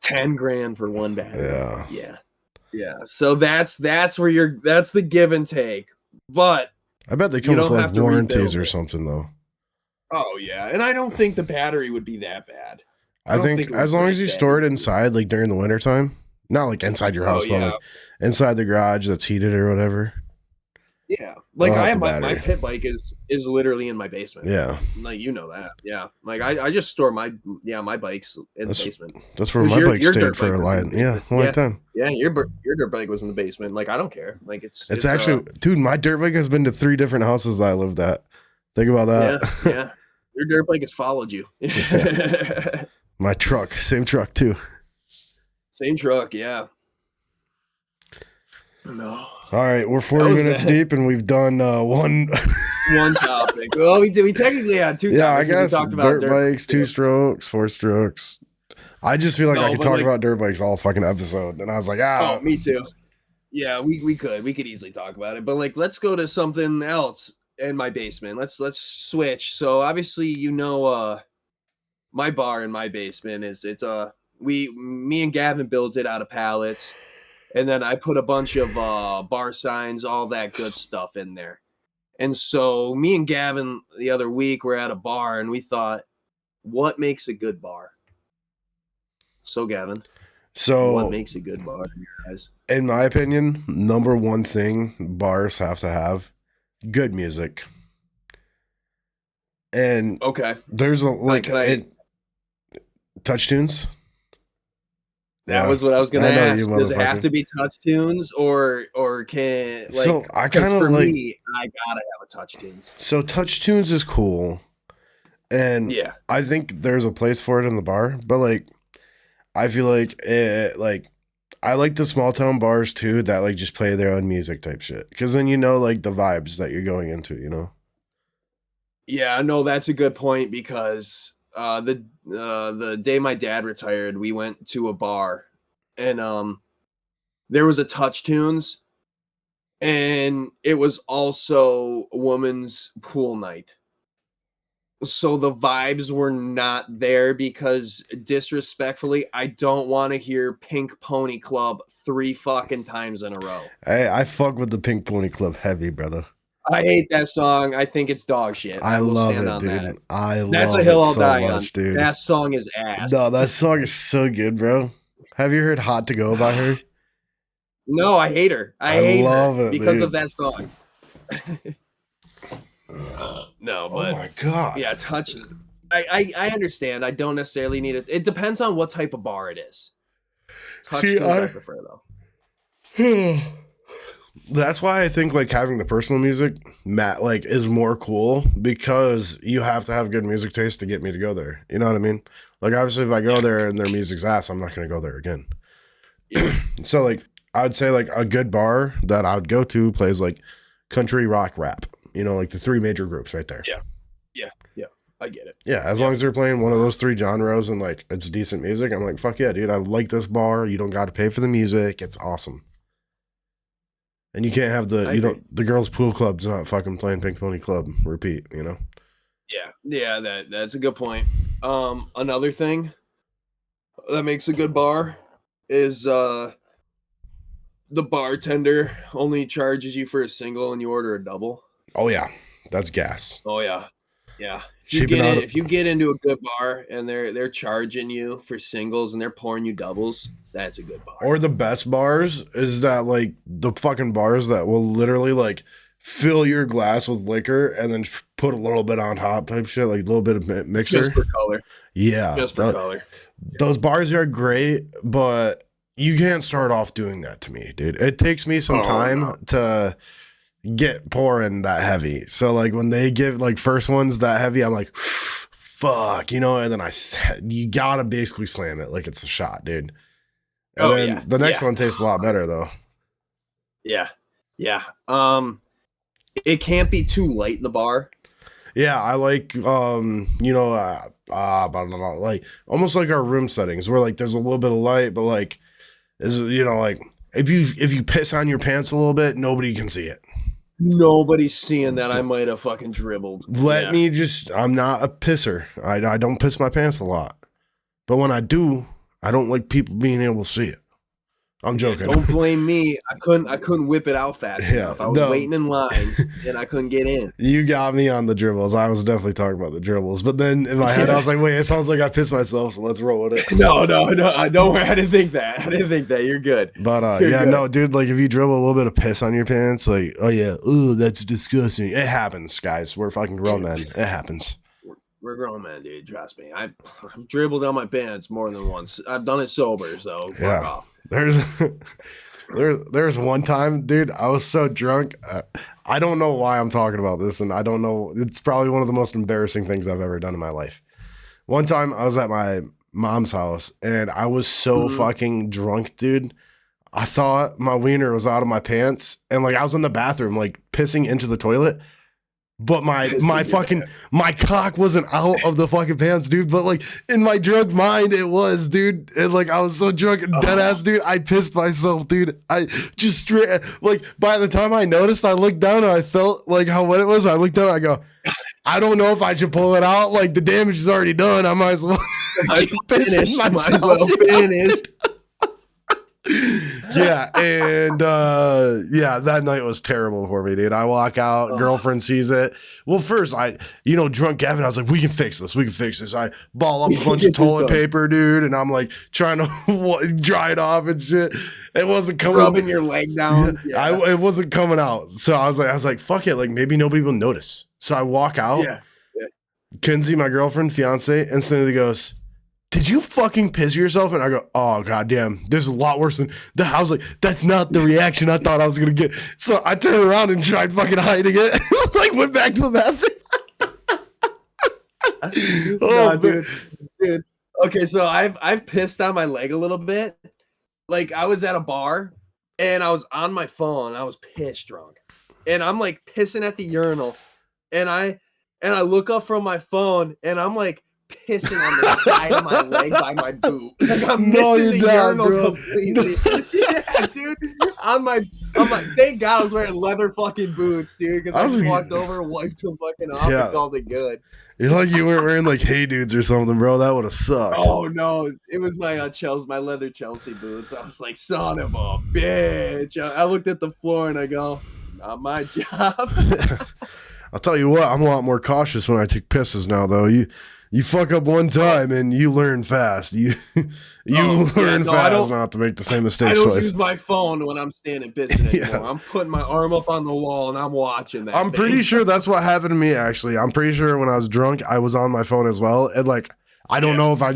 10 grand for one battery. Yeah. So that's where that's the give and take. But I bet they come with like warranties or something though. Oh yeah, and I don't think the battery would be that bad. I think as long as you store it inside, like during the wintertime, not like inside your house, but like inside the garage that's heated or whatever. Yeah, like I have my pit bike is literally in my basement. Yeah, like you know that. Yeah, like I just store my bikes in the basement. That's where my bike stayed for a long time. Yeah, your dirt bike was in the basement. Like I don't care. Like it's actually, dude, my dirt bike has been to 3 different houses that I lived at. Think about that. Yeah. Your dirt bike has followed you. My truck, same truck too. Same truck, yeah. No. All right, we're 40 minutes deep, and we've done one topic. Well, we technically had 2 topics. Yeah, I guess we talked about dirt bikes, 2 strokes, 4 strokes. I just feel like I could talk about dirt bikes all fucking episode, and I was like, Oh, me too. Yeah, we could easily talk about it, but like, let's go to something else in my basement. Let's switch. So obviously, my bar in my basement me and Gavin built it out of pallets. And then I put a bunch of bar signs, all that good stuff in there. And so me and Gavin the other week were at a bar and we thought, what makes a good bar? So Gavin, what makes a good bar in your eyes? In my opinion, number one thing bars have to have, good music. And there's a touch tunes. That was what I was going to ask. Does it have to be touch tunes or can like? So I kind of like. Me, I gotta have a touch tunes. So touch tunes is cool, and I think there's a place for it in the bar. But like, I feel like I like the small town bars too that like just play their own music type shit because then like the vibes that you're going into. Yeah, no, that's a good point because. The day my dad retired, we went to a bar and there was a touch tunes and it was also a woman's pool night. So the vibes were not there because disrespectfully, I don't want to hear Pink Pony Club 3 fucking times in a row. Hey, I fuck with the Pink Pony Club heavy, brother. I hate that song. I think it's dog shit. I love it, dude. That's a hill I'll die on. Dude. That song is ass. No, that song is so good, bro. Have you heard "Hot to Go" by her? No, I hate her. I hate her because of that song. No, but oh my god, yeah, touch. I understand. I don't necessarily need it. It depends on what type of bar it is. Touch I prefer though. That's why I think like having the personal music, like is more cool because you have to have good music taste to get me to go there. You know what I mean? Like obviously if I go there and their music's ass, I'm not going to go there again. So like I would say like a good bar that I would go to plays like country, rock, rap. Like the 3 major groups right there. Yeah. I get it. Yeah, as long as they're playing one of those 3 genres and like it's decent music, I'm like, fuck yeah, dude, I like this bar. You don't got to pay for the music. It's awesome. And you can't have the girls' pool club's not fucking playing Pink Pony Club repeat, Yeah, that's a good point. Another thing that makes a good bar is the bartender only charges you for a single and you order a double. Oh yeah, that's gas. Oh yeah. If you get into a good bar and they're charging you for singles and they're pouring you doubles, that's a good bar. Or the best bars is that like the fucking bars that will literally like fill your glass with liquor and then put a little bit on top type shit, like a little bit of mixer. Just for color. Yeah. Just for color. Those bars are great, but you can't start off doing that to me, dude. It takes me some time to get pouring that heavy. So like when they give like first ones that heavy, I'm like, fuck, you know, and then you gotta basically slam it like it's a shot, dude. And then the next one tastes a lot better though. Yeah. Yeah. It can't be too light in the bar. Yeah, I like you know, like almost like our room settings where like there's a little bit of light, but like is, you know, like if you piss on your pants a little bit, nobody can see it. Nobody's seeing that I might have fucking dribbled. I'm not a pisser. I don't piss my pants a lot. But when I do, I don't like people being able to see it. I'm joking. Don't blame me. I couldn't whip it out fast enough. I was waiting in line and I couldn't get in. You got me on the dribbles. I was definitely talking about the dribbles. But then in my head, I was like, wait, it sounds like I pissed myself, so let's roll with it. No. Don't worry. I didn't think that. You're good. But You're good. No, dude, like if you dribble a little bit of piss on your pants, like, oh yeah, ooh, that's disgusting. It happens, guys. We're fucking grown men. It happens. We're grown men, dude. Trust me. I've dribbled down my pants more than once. I've done it sober, so fuck off. There's one time, dude, I was so drunk. I don't know why I'm talking about this, and I don't know. It's probably one of the most embarrassing things I've ever done in my life. One time, I was at my mom's house, and I was so fucking drunk, dude. I thought my wiener was out of my pants, and like I was in the bathroom, like pissing into the toilet. But my cock wasn't out of the fucking pants, dude. But like in my drunk mind, it was, dude. And like I was so drunk and dead ass, dude. I pissed myself, dude. I just straight like by the time I noticed, I looked down and I felt like how wet it was. I looked down, and I go, I don't know if I should pull it out. Like the damage is already done. I might as well finish myself. Yeah, and that night was terrible for me, dude. I walk out, girlfriend sees it. Well, first drunk Gavin, I was like, we can fix this. I ball up a bunch of toilet paper, dude, and I'm like trying to dry it off and shit. It wasn't coming. Rubbing your leg down. Yeah. It wasn't coming out. So I was like, fuck it, like maybe nobody will notice. So I walk out. Yeah. Kinsey, my girlfriend, fiance, instantly goes, did you fucking piss yourself? And I go, oh, goddamn, this is a lot worse than that. I was like, that's not the reaction I thought I was going to get. So I turned around and tried fucking hiding it. Like, went back to the bathroom. Dude. Okay, so I've pissed on my leg a little bit. Like, I was at a bar, and I was on my phone. I was piss drunk. And I'm, like, pissing at the urinal. And I look up from my phone, and I'm, like, pissing on the side of my leg by my boot. Like I'm missing the urinal completely. Yeah, dude. On my thank God I was wearing leather fucking boots, dude, because I just walked over and wiped them fucking off and called it good. You're like you weren't wearing like Hey Dudes or something, bro. That would have sucked. Oh no, it was my my leather Chelsea boots. I was like, son of a bitch. I looked at the floor and I go, not my job. I'll tell you what, I'm a lot more cautious when I take pisses now, though. You fuck up one time and you learn fast. You learn fast not to make the same mistakes twice. I don't use my phone when I'm standing pissing anymore. Yeah. I'm putting my arm up on the wall and I'm watching that. I'm pretty sure that's what happened to me, actually. I'm pretty sure when I was drunk, I was on my phone as well. And like, I don't know if I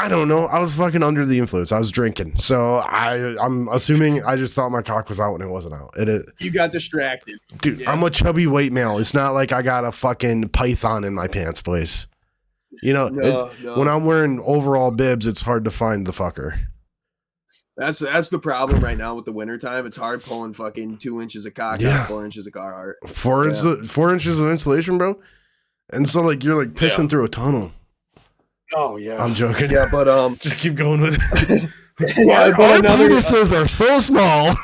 don't know. I was fucking under the influence. I was drinking. So I'm assuming I just thought my cock was out when it wasn't out. You got distracted. Dude, yeah. I'm a chubby white male. It's not like I got a fucking python in my pants, boys. You know, no. When I'm wearing overall bibs, it's hard to find the fucker. That's the problem right now with the wintertime. It's hard pulling fucking 2 inches of cock out, 4 inches of Carhartt. 4 inches of insulation, bro. And so like you're like pissing through a tunnel. Oh yeah, I'm joking. Yeah, but just keep going with it. Our penises are so small.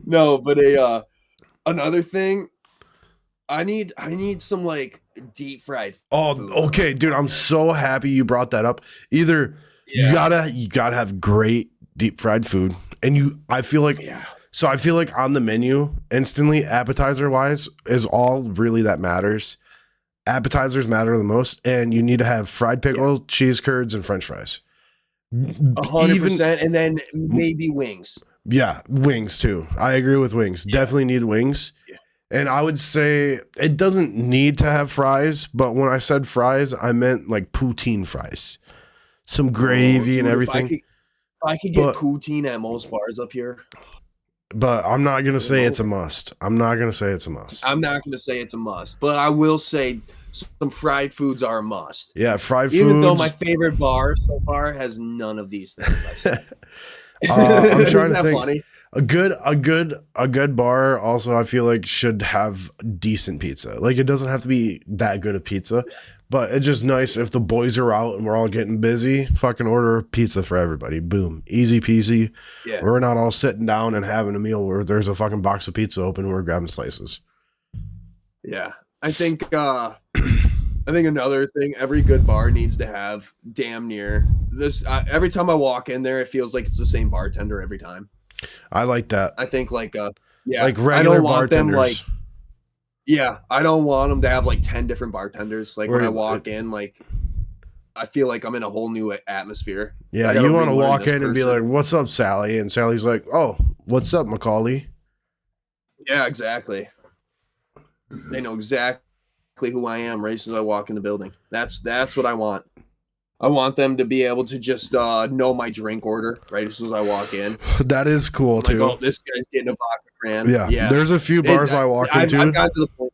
No, but another thing, I need some like deep fried. Oh, food. Okay, dude. I'm so happy you brought that up. Either you gotta have great deep fried food, and I feel like on the menu instantly appetizer wise is all really that matters. Appetizers matter the most, and you need to have fried pickles, cheese curds, and French fries. 100%, and then maybe wings. Yeah, wings too. I agree with wings. Yeah. Definitely need wings. Yeah. And I would say it doesn't need to have fries, but when I said fries, I meant like poutine fries. Some gravy and everything. If I could get poutine at most bars up here. But I'm not gonna say it's a must. I'm not gonna say it's a must. I'm not gonna say it's a must, but I will say some fried foods are a must. Yeah, fried foods. Even though my favorite bar so far has none of these things. I'm trying to think. Funny? A good bar also I feel like should have decent pizza. Like it doesn't have to be that good of pizza, but it's just nice if the boys are out and we're all getting busy, fucking order pizza for everybody. Boom. Easy peasy. Yeah. We're not all sitting down and having a meal where there's a fucking box of pizza open and we're grabbing slices. Yeah. I think another thing, every good bar needs to have damn near this. Every time I walk in there, it feels like it's the same bartender every time. I like that. I think like regular I don't want bartenders. Them I don't want them to have like 10 different bartenders. Like when I walk in, like I feel like I'm in a whole new atmosphere. Yeah, you want to walk in and be like, "What's up, Sally?" And Sally's like, "Oh, what's up, Macaulay?" Yeah, exactly. They know exactly who I am right as soon as I walk in the building. That's what I want. I want them to be able to just know my drink order right as soon as I walk in. That is cool too. Like, oh, this guy's getting a vodka cran. Yeah. There's a few bars I walk into. I've gotten to the point.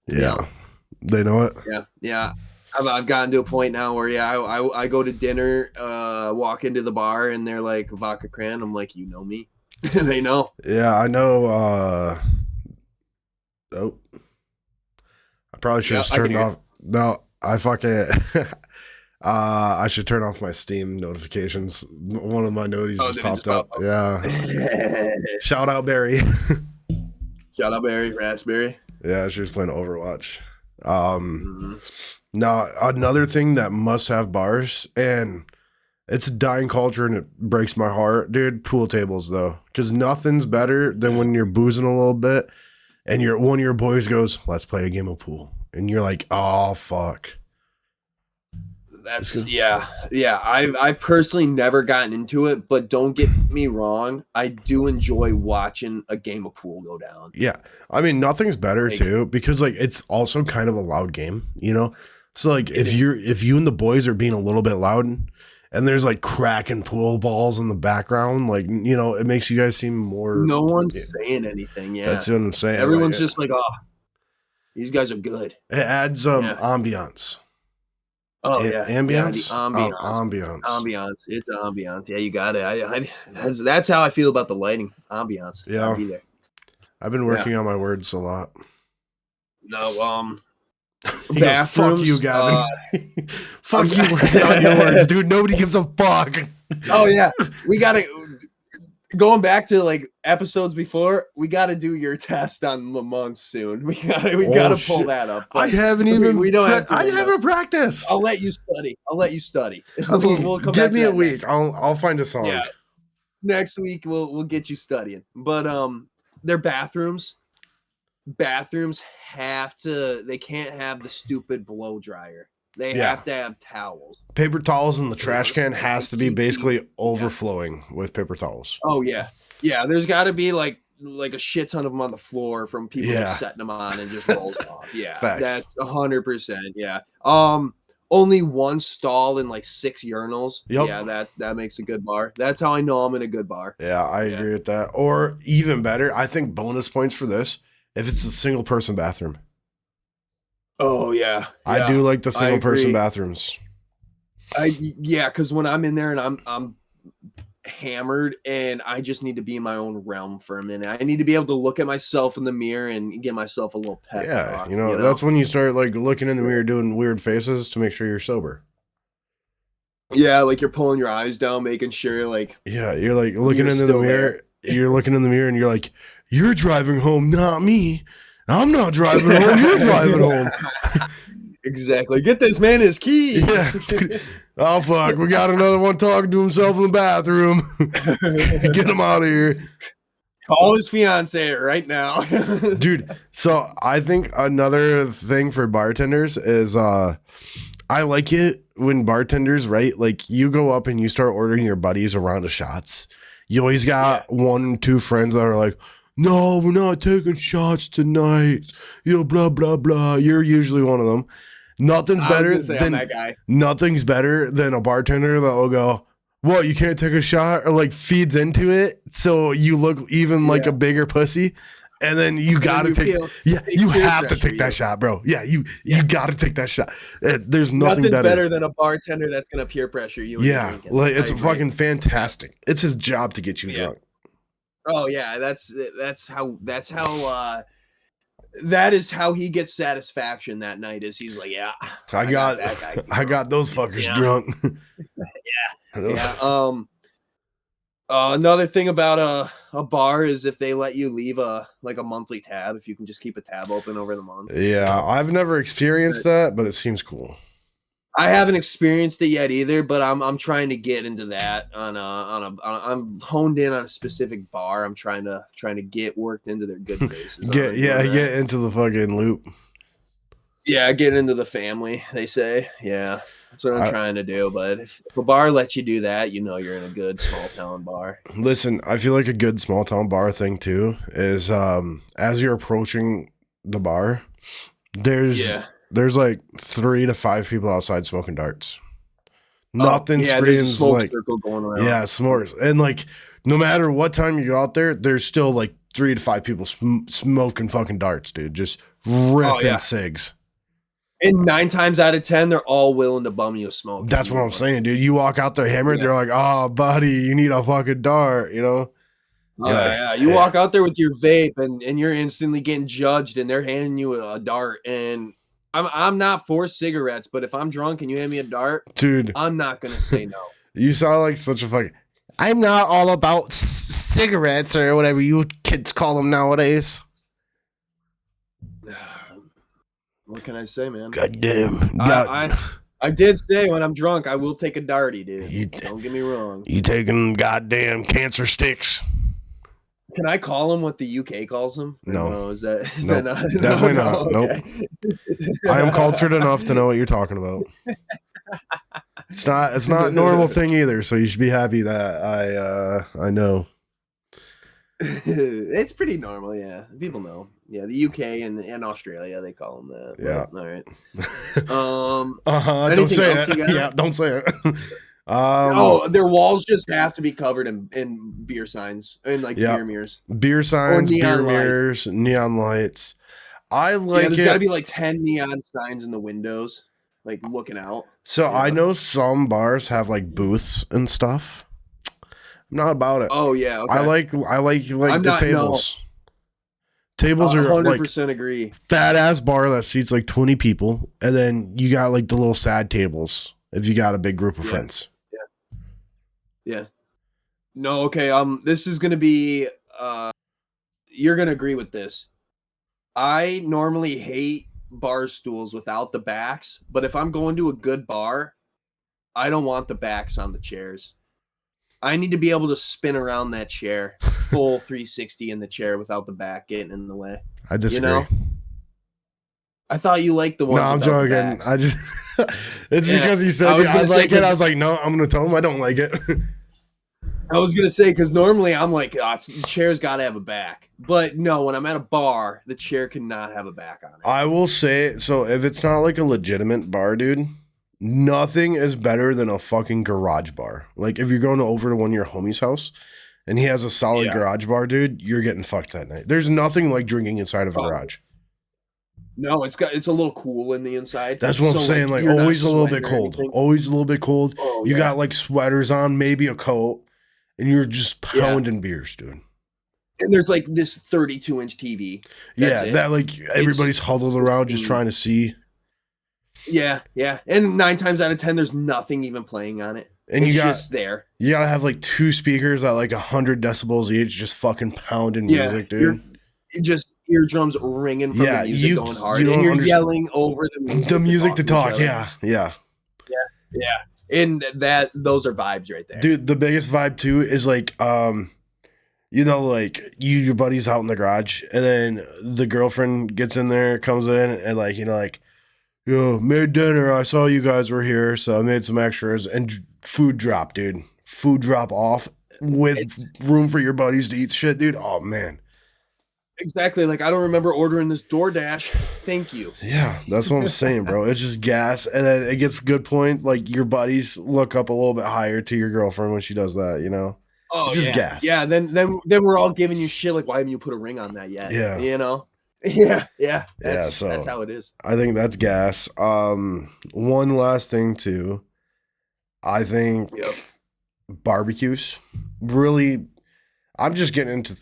Yeah. They know it. Yeah. I've gotten to a point now where I go to dinner, walk into the bar and they're like vodka cran. I'm like, you know me. They know. Yeah, I know. Oh, I probably should have turned off. No, I fucking. I should turn off my Steam notifications. One of my noties just popped up. Yeah. Shout out Barry. Shout out Barry, Raspberry. Yeah, she was playing Overwatch. Now, another thing that must have bars, and it's a dying culture and it breaks my heart, dude, pool tables though. Because nothing's better than when you're boozing a little bit and one of your boys goes, "Let's play a game of pool." And you're like, "Oh, fuck." That's I've personally never gotten into it, but don't get me wrong, I do enjoy watching a game of pool go down. Yeah, I mean nothing's better too because like it's also kind of a loud game, you know. So like if you and the boys are being a little bit loud and there's like cracking pool balls in the background, like you know, it makes you guys seem more. No one's saying anything. Yeah, that's what I'm saying. Everyone's just like, oh, these guys are good. It adds ambiance. Oh yeah, ambiance. Yeah, the ambiance. Ambiance. It's ambiance. Yeah, you got it. That's how I feel about the lighting. Ambiance. Yeah, I'll be there. I've been working on my words a lot. No, he goes, "Fuck you, Gavin." Fuck you working on your words, dude. Nobody gives a fuck. Oh yeah, we gotta. Going back to like episodes before, we got to do your test on Lamont soon. We gotta pull that up. I haven't even. We don't. I haven't practiced. I'll let you study. We'll come give me a week. I'll find a song. Yeah. Next week we'll get you studying. But their bathrooms have to. They can't have the stupid blow dryer. They have to have towels. Paper towels in the trash can has to be basically overflowing with paper towels. Oh yeah. Yeah, there's got to be like a shit ton of them on the floor from people just setting them on and just rolls off. Yeah. Facts. That's 100%. Yeah. Only one stall and like 6 urinals. Yep. Yeah, that makes a good bar. That's how I know I'm in a good bar. Yeah, I agree with that. Or even better, I think bonus points for this if it's a single person bathroom. Oh yeah. I do like the single person bathrooms. Because when I'm in there and I'm hammered and I just need to be in my own realm for a minute. I need to be able to look at myself in the mirror and give myself a little pep talk, you know, that's when you start like looking in the mirror doing weird faces to make sure you're sober. Yeah, like you're pulling your eyes down, making sure like you're like looking into the mirror. You're looking in the mirror and you're like, "You're driving home, not me. I'm not driving home. You're driving home." Exactly. Get this man his keys. Yeah. Oh fuck, we got another one talking to himself in the bathroom. Get him out of here. Call his fiance right now. Dude, so I think another thing for bartenders is I like it when bartenders, right? Like you go up and you start ordering your buddies a round of shots. You always got 1 or 2 friends that are like, "No, we're not taking shots tonight. You know, blah, blah, blah." You're usually one of them. Nothing's better than a bartender that will go, what, you can't take a shot, or like feeds into it so you look even like a bigger pussy. And then you gotta take, you have to take that shot, bro. Yeah, you gotta take that shot. There's nothing better than a bartender that's gonna peer pressure you. Yeah, like it's fucking fantastic. It's his job to get you drunk. Oh yeah, that's how that is how he gets satisfaction that night. Is he's like, yeah, I got those fuckers drunk. yeah. Another thing about a bar is if they let you leave a monthly tab, if you can just keep a tab open over the month. Yeah, I've never experienced that, but it seems cool. I haven't experienced it yet either, but I'm trying to get into that I'm honed in on a specific bar. I'm trying to get worked into their good graces. get into the fucking loop. Yeah, get into the family, they say. Yeah. That's what I'm trying to do, but if a bar lets you do that, you know you're in a good small town bar. Listen, I feel like a good small town bar thing too is as you're approaching the bar, there's like 3 to 5 people outside smoking darts. Nothing screams like circle going around. Yeah, s'mores. And like no matter what time you go out there, there's still like 3 to 5 people smoking fucking darts, dude. Just ripping cigs. And 9 times out of 10, they're all willing to bum you a smoke. That's what I'm saying, dude. You walk out there hammered, they're like, "Oh, buddy, you need a fucking dart," you know? You walk out there with your vape, and you're instantly getting judged, and they're handing you a dart. And I'm not for cigarettes, but if I'm drunk and you hand me a dart, dude, I'm not gonna say no. You sound like such a fucking. I'm not all about cigarettes or whatever you kids call them nowadays. What can I say, man? Goddamn. I did say when I'm drunk, I will take a darty, dude. Don't get me wrong. You taking goddamn cancer sticks? Can I call them what the UK calls them? No. Is that not? Definitely not. Okay. Nope. I am cultured enough to know what you're talking about. It's not a normal thing either, so you should be happy that I know. It's pretty normal, yeah. People know. Yeah, the UK and Australia, they call them that. Yeah. All right. Don't say it. Yeah, don't say it. Their walls just have to be covered in beer signs and beer mirrors. Beer signs, beer mirrors, neon lights. I like there's got to be like 10 neon signs in the windows, like looking out. So I know some bars have like booths and stuff. I'm not about it. Oh yeah, okay. I like the tables. Tables are 100% agree. Fat ass bar that seats like 20 people, and then you got like the little sad tables if you got a big group of friends. Yeah. No, okay. This is gonna be. You're gonna agree with this. I normally hate bar stools without the backs, but if I'm going to a good bar, I don't want the backs on the chairs. I need to be able to spin around that chair, full 360 in the chair without the back getting in the way. I disagree. You know? I thought you liked the ones. No, I'm joking. I just it's because he said I like it. I was like, no, I'm gonna tell him I don't like it. I was gonna say because normally I'm like, the chair's got to have a back, but no, when I'm at a bar, the chair cannot have a back on it. I will say so if it's not like a legitimate bar, dude. Nothing is better than a fucking garage bar. Like if you're going over to one of your homie's house and he has a solid garage bar, dude, you're getting fucked that night. There's nothing like drinking inside of a garage. No, it's a little cool in the inside. That's what I'm saying. Like always a little bit cold. Always a little bit cold. Oh, you got like sweaters on, maybe a coat, and you're just pounding beers, dude. And there's like this 32-inch TV. That like everybody's huddled around just trying to see. Yeah. And 9 times out of 10, there's nothing even playing on it. And it's just there. You gotta have like 2 speakers at like 100 decibels each, just fucking pounding music, dude. Just eardrums ringing from the music going hard. And you're yelling over the music to talk. Yeah. And those are vibes right there. Dude, the biggest vibe too is like like your buddy's out in the garage and then the girlfriend gets in there, comes in and like, yo, made dinner. I saw you guys were here, so I made some extras. And food drop, dude. Food drop off with room for your buddies to eat shit, dude. Oh, man. exactly. Like I don't remember ordering this DoorDash. Thank you. Yeah, that's what I'm saying, bro. It's just gas, and then it gets good points. Like your buddies look up a little bit higher to your girlfriend when she does that. You know, Oh it's just yeah, gas. yeah. Then we're all giving you shit like, why haven't you put a ring on that yet? Yeah, You know? Yeah, yeah. yeah. That's So how it is. I think that's gas. One last thing too. I think Yep. barbecues really. I'm just getting into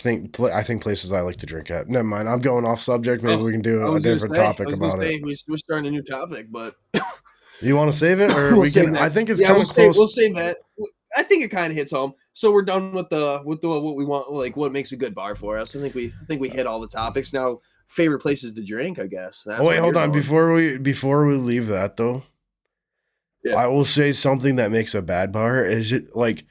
I think places I like to drink at. Never mind. I'm going off subject. Maybe Oh, we can do I a was gonna different say, topic about it. we're starting a new topic, but You want to save it, or we'll we can? save I that. think it's Yeah, kind of close. we'll save that. I think it kind of hits home. So we're done with the what we want, like what makes a good bar for us. I think we hit all the topics. Now, favorite places to drink, I guess. That's Oh wait, where hold you're on. going. Before we leave that though, Yeah. I will say something that makes a bad bar is it like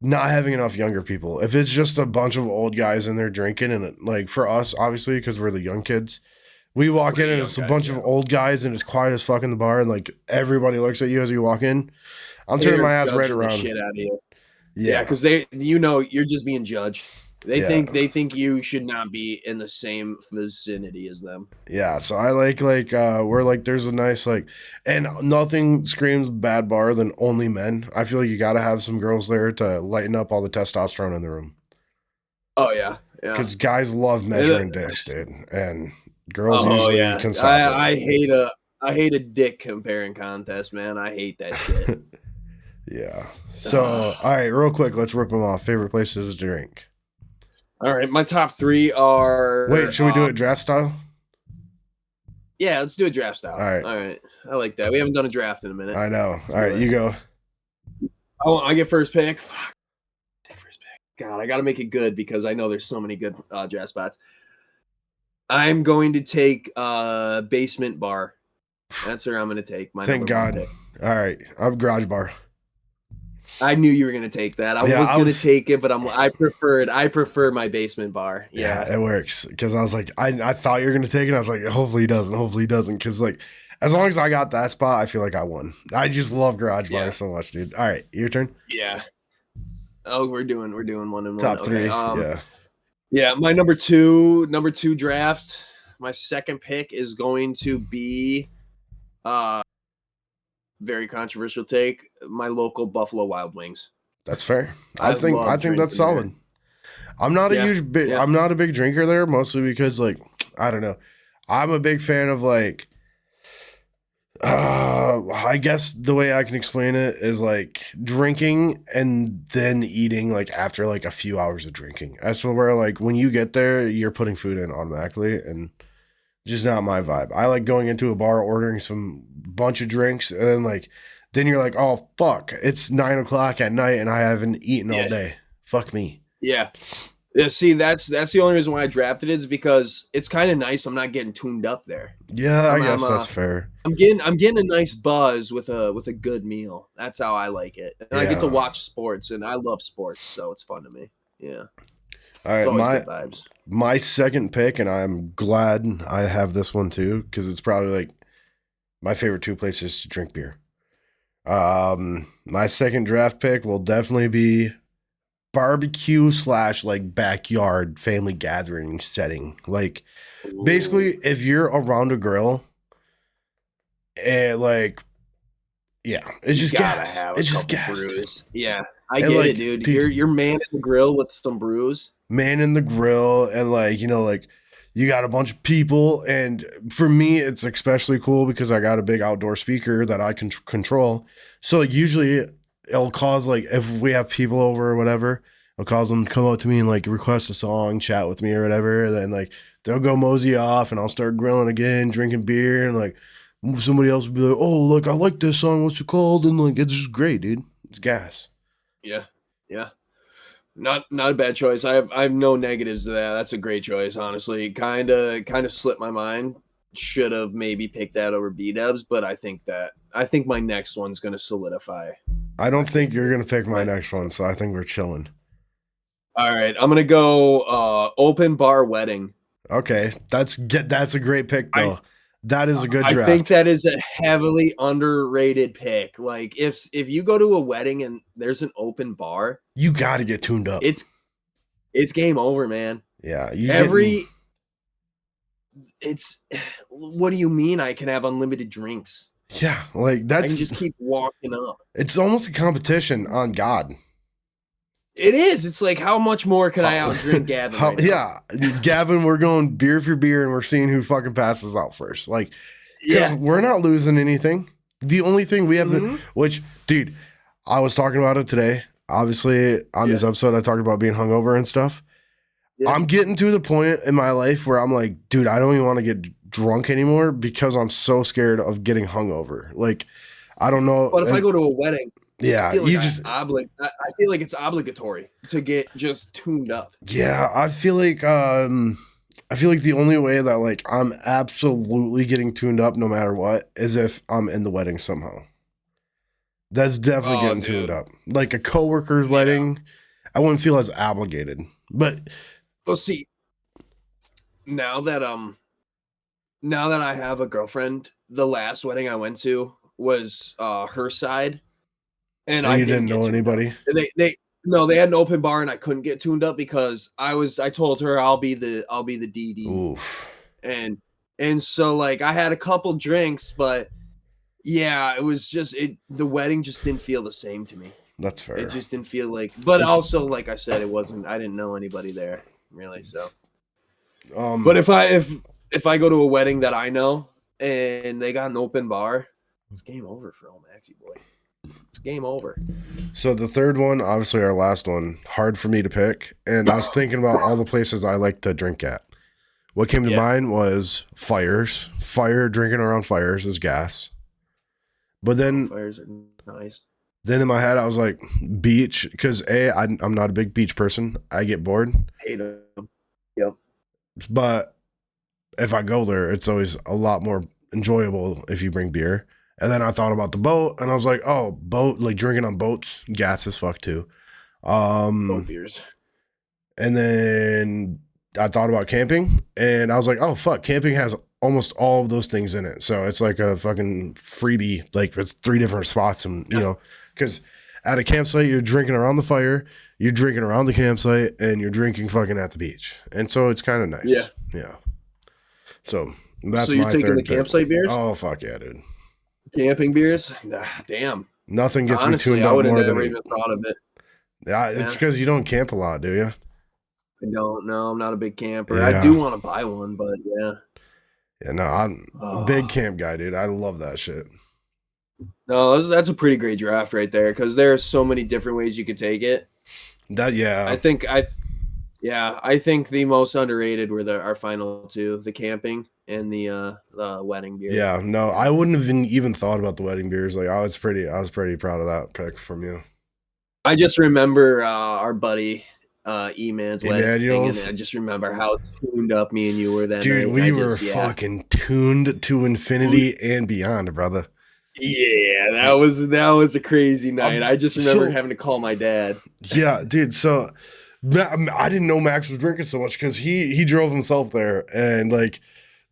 not having enough younger people. If it's just a bunch of old guys in there drinking, and like for us, obviously, because we're the young kids, we walk We're in the and young it's a guys, bunch of yeah. old guys and it's quiet as fuck in the bar, and like everybody looks at you as you walk in. I'm turning They're my ass right judging the around. shit out of you. Yeah, Yeah, because you're just being judged. yeah, They think you should not be in the same vicinity as them. yeah. So I we're like there's a nice like, and nothing screams bad bar than only men. I feel like you got to have some girls there to lighten up all the testosterone in the room. Oh yeah, yeah. Because guys love Uh, measuring dicks, dude, and girls Oh usually yeah. can stop it. I hate a dick comparing contest, man. I hate that shit. Yeah. So, all right, real quick, let's rip them off. Favorite places to drink. All right, my top three are. Wait, should we do it draft style? Yeah, let's do a draft All style. right. All right, I like that. We haven't done a draft in a minute. I know. Let's All right, do you it. go. I get first pick. Fuck. First pick. God, I got to make it good because I know there's so many good draft spots. I'm going to take basement bar. That's where I'm going to take my Thank number one God. pick. All right, I'm garage bar. I knew you were going to take that. I was going to take it, but I prefer my basement bar. Yeah, it works because I was like, I thought you were gonna take it. I was like, hopefully he doesn't. Hopefully he doesn't. Because like, as long as I got that spot, I feel like I won. I just love garage bars so much, dude. All right, your turn. Yeah. Oh, we're doing 1-1. Top three. Okay. Yeah. My number two draft. My second pick is going to be, very controversial take. My local Buffalo Wild Wings. That's fair. I think that's solid. There. I'm not I'm not a big drinker there, mostly because like I don't know. I'm a big fan of like I guess the way I can explain it is like drinking and then eating like after like a few hours of drinking. That's where like when you get there, you're putting food in automatically, and just not my vibe. I like going into a bar, ordering some bunch of drinks, and then you're like, oh fuck, it's 9:00 at night and I haven't eaten all day. Fuck me. Yeah. Yeah, see, that's the only reason why I drafted it is because it's kind of nice. I'm not getting tuned up there. Yeah, I guess that's fair. I'm getting a nice buzz with a good meal. That's how I like it. And I get to watch sports, and I love sports, so it's fun to me. Yeah. All right, good vibes. My second pick, and I'm glad I have this one too, because it's probably like my favorite two places to drink beer. My second draft pick will definitely be barbecue / like backyard family gathering setting. Like basically if you're around a grill and like it's just gas. It's just gas. Brews. Yeah. I get it, dude. You're man in the grill with some brews. Man in the grill, and like, you know, like you got a bunch of people, and for me it's especially cool because I got a big outdoor speaker that I can control. So like usually it'll cause like if we have people over or whatever, I'll cause them to come up to me and like request a song, chat with me or whatever. And then like they'll go mosey off and I'll start grilling again, drinking beer, and like somebody else will be like, oh, look, I like this song. What's it called? And like it's just great, dude. It's gas. Yeah. Yeah. Not a bad choice. I have no negatives to that. That's a great choice, honestly. Kind of slipped my mind. Should have maybe picked that over B-dubs, but I think my next one's going to solidify. I don't think you're going to pick my next one, so I think we're chilling. All right, I'm going to go open bar wedding. Okay, that's a great pick though. That is a good draft. I think that is a heavily underrated pick. Like if you go to a wedding and there's an open bar, you got to get tuned up. It's game over, man. Yeah, it's what do you mean I can have unlimited drinks? Yeah, like I can just keep walking up. It's almost a competition on God. It is. It's like, how much more can I outdrink Gavin right now? Yeah, Gavin, we're going beer for beer, and we're seeing who fucking passes out first. Like, because we're not losing anything. The only thing we have to, which, dude, I was talking about it today. Obviously, on this episode, I talked about being hungover and stuff. Yeah. I'm getting to the point in my life where I'm like, dude, I don't even want to get drunk anymore because I'm so scared of getting hungover. Like, I don't know. But if I go to a wedding, yeah, I feel like I feel like it's obligatory to get just tuned up. Yeah, I feel like the only way that like I'm absolutely getting tuned up no matter what is if I'm in the wedding somehow. That's definitely getting tuned up. Like a coworker's wedding, I wouldn't feel as obligated. But well, see, now that I have a girlfriend, the last wedding I went to was her side. And I didn't know anybody. They had an open bar and I couldn't get tuned up because I told her I'll be the DD. Oof. And so like I had a couple drinks, but yeah, it was just the wedding just didn't feel the same to me. That's fair. It just didn't feel like, but also like I said, I didn't know anybody there really. So but if I go to a wedding that I know and they got an open bar, it's game over for old Maxie boy. It's game over. So the third one, obviously our last one, hard for me to pick. And I was thinking about all the places I like to drink at. What came to mind was fires. Drinking around fires is gas. But then fires are nice. Then in my head I was like beach, because I'm not a big beach person. I get bored. Hate them. Yep. But if I go there, it's always a lot more enjoyable if you bring beer. And then I thought about the boat, and I was like, "Oh, boat! Like drinking on boats, gas as fuck too." Boat beers. And then I thought about camping, and I was like, "Oh fuck! Camping has almost all of those things in it, so it's like a fucking freebie. Like it's 3 different spots, and you know, because at a campsite you're drinking around the fire, you're drinking around the campsite, and you're drinking fucking at the beach, and so it's kind of nice. Yeah. So that's so you're taking the campsite beers. Oh fuck yeah, dude. Camping beers? Nah, damn. Nothing gets me tuned up more than... I would have never even thought of it. Yeah, it's because you don't camp a lot, do you? I don't. No, I'm not a big camper. Yeah. I do want to buy one, but yeah. Yeah, no, I'm a big camp guy, dude. I love that shit. No, that's a pretty great draft right there because there are so many different ways you could take it. I think the most underrated were our final 2, the camping and the wedding beer. Yeah, no, I wouldn't have even thought about the wedding beers. Like I was pretty proud of that pick from you. I just remember our buddy E-Man's wedding, and I just remember how tuned up me and you were then. Dude, we were fucking tuned to infinity and beyond, brother. Yeah, that was a crazy night. I just remember having to call my dad. Yeah, dude. So I didn't know Max was drinking so much because he drove himself there, and like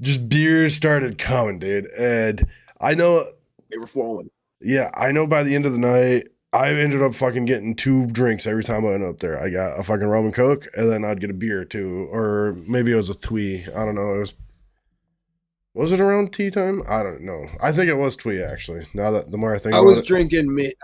just beers started coming, dude. And I know they were flowing. Yeah, I know by the end of the night, I ended up fucking getting 2 drinks every time I went up there. I got a fucking rum and coke, and then I'd get a beer too, or maybe it was a twee. I don't know. Was it around tea time? I don't know. I think it was twee actually. Now that the more I think about it,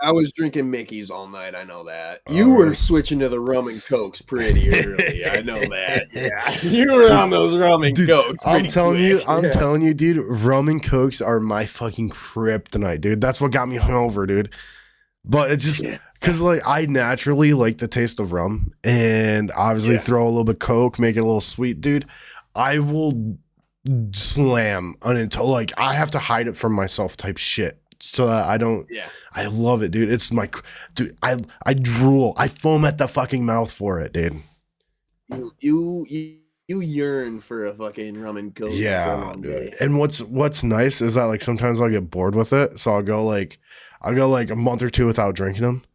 I was drinking Mickey's all night. I know that. You were switching to the rum and cokes pretty early. I know that. Yeah, you were on those rum and cokes. I'm telling you, dude. Rum and cokes are my fucking kryptonite, dude. That's what got me hungover, dude. But it's just because like I naturally like the taste of rum, and obviously throw a little bit of coke, make it a little sweet, dude. I will slam until like I have to hide it from myself type shit so that I don't. I love it, dude. It's my dude. I drool. I foam at the fucking mouth for it, dude. You yearn for a fucking rum and coke. Yeah, dude. And what's nice is that like sometimes I'll get bored with it, so I'll go like a month or 2 without drinking them,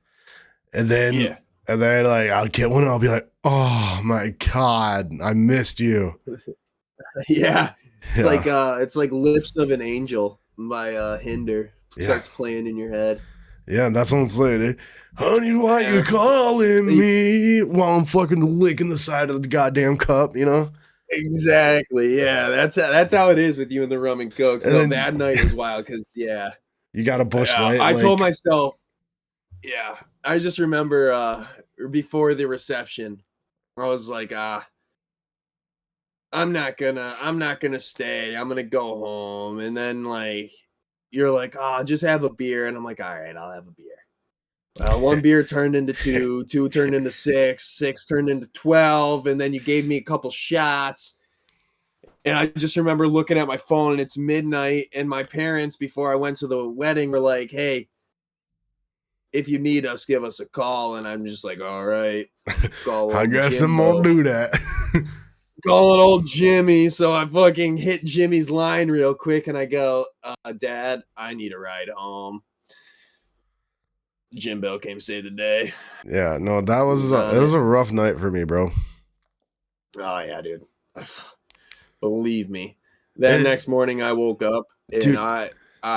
and then like I'll get one and I'll be like, oh my god, I missed you. It's like Lips of an Angel by Hinder. Starts playing in your head. Yeah, and that's what I'm saying, dude. Honey, why you calling me while I'm fucking licking the side of the goddamn cup, you know? Exactly. Yeah, that's how it is with you and the rum and coke. And So then that night was wild because yeah, you got a Bush Light. I told Like, myself, yeah. I just remember before the reception, I was like, I'm not gonna stay. I'm gonna go home. And then like you're like, oh, just have a beer. And I'm like, all right, I'll have a beer. One beer turned into two, two turned into six, six turned into 12, and then you gave me a couple shots. And I just remember looking at my phone and it's midnight, and my parents, before I went to the wedding, were like, hey, if you need us, give us a call. And I'm just like, all right, call I old guess I'm Jimbo. gonna do that. Calling old Jimmy. So I fucking hit Jimmy's line real quick and I go, Dad, I need a ride home. Jimbo came save the day. Yeah, no, that was it was a rough night for me, bro. Oh yeah, dude. Believe me. That next morning I woke up and dude, I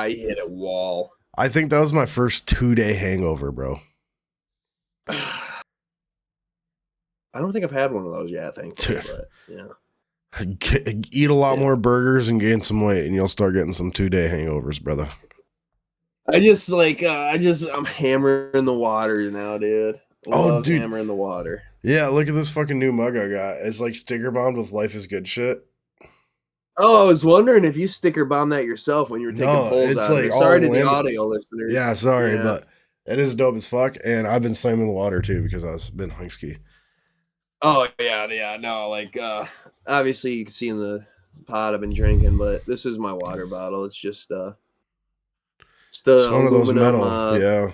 hit a wall. I think that was my first 2-day hangover, bro. I don't think I've had one of those yet, thankfully, but yeah. Eat a lot more burgers and gain some weight, and you'll start getting some 2-day hangovers, brother. I just like I'm hammering the water now, dude. Love dude, hammering the water. Yeah, look at this fucking new mug I got. It's like sticker bombed with Life is Good shit. Oh, I was wondering if you sticker bomb that yourself when you were taking pulls out of it. Sorry to the audio listeners. Yeah, sorry, but it is dope as fuck, and I've been slamming the water too because I've been husky. Oh yeah, no, like obviously you can see in the pot I've been drinking, but this is my water bottle. It's just it's the one aluminum, of those metal,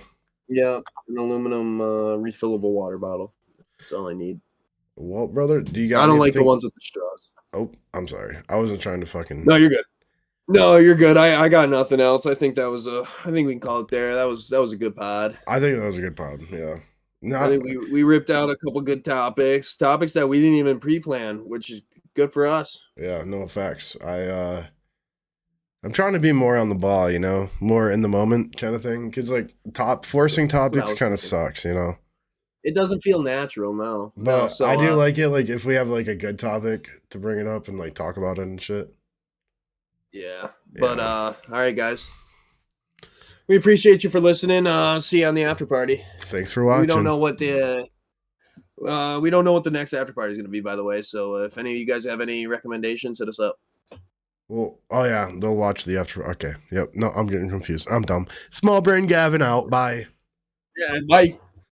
yeah, an aluminum refillable water bottle. That's all I need. Well, brother, do you got? I don't like the ones with the straws. Oh, I'm sorry. I wasn't trying to fucking. No, you're good. No, you're good. I got nothing else. I think that was I think we can call it there. That was a good pod. I think that was a good pod. Yeah. I think we ripped out a couple good topics that we didn't even pre-plan, which is good for us. Yeah, no facts. I'm trying to be more on the ball, you know, more in the moment kind of thing. Because like forcing topics kind of sucks, you know. It doesn't feel natural, no. But no, so I do like it. Like if we have like a good topic to bring it up and like talk about it and shit. Yeah. But all right, guys. We appreciate you for listening. See you on the after party. Thanks for watching. We don't know what the next after party is going to be, by the way. So if any of you guys have any recommendations, hit us up. Well, oh yeah, they'll watch the after. Okay, yep. No, I'm getting confused. I'm dumb. Small brain Gavin out. Bye. Yeah, bye.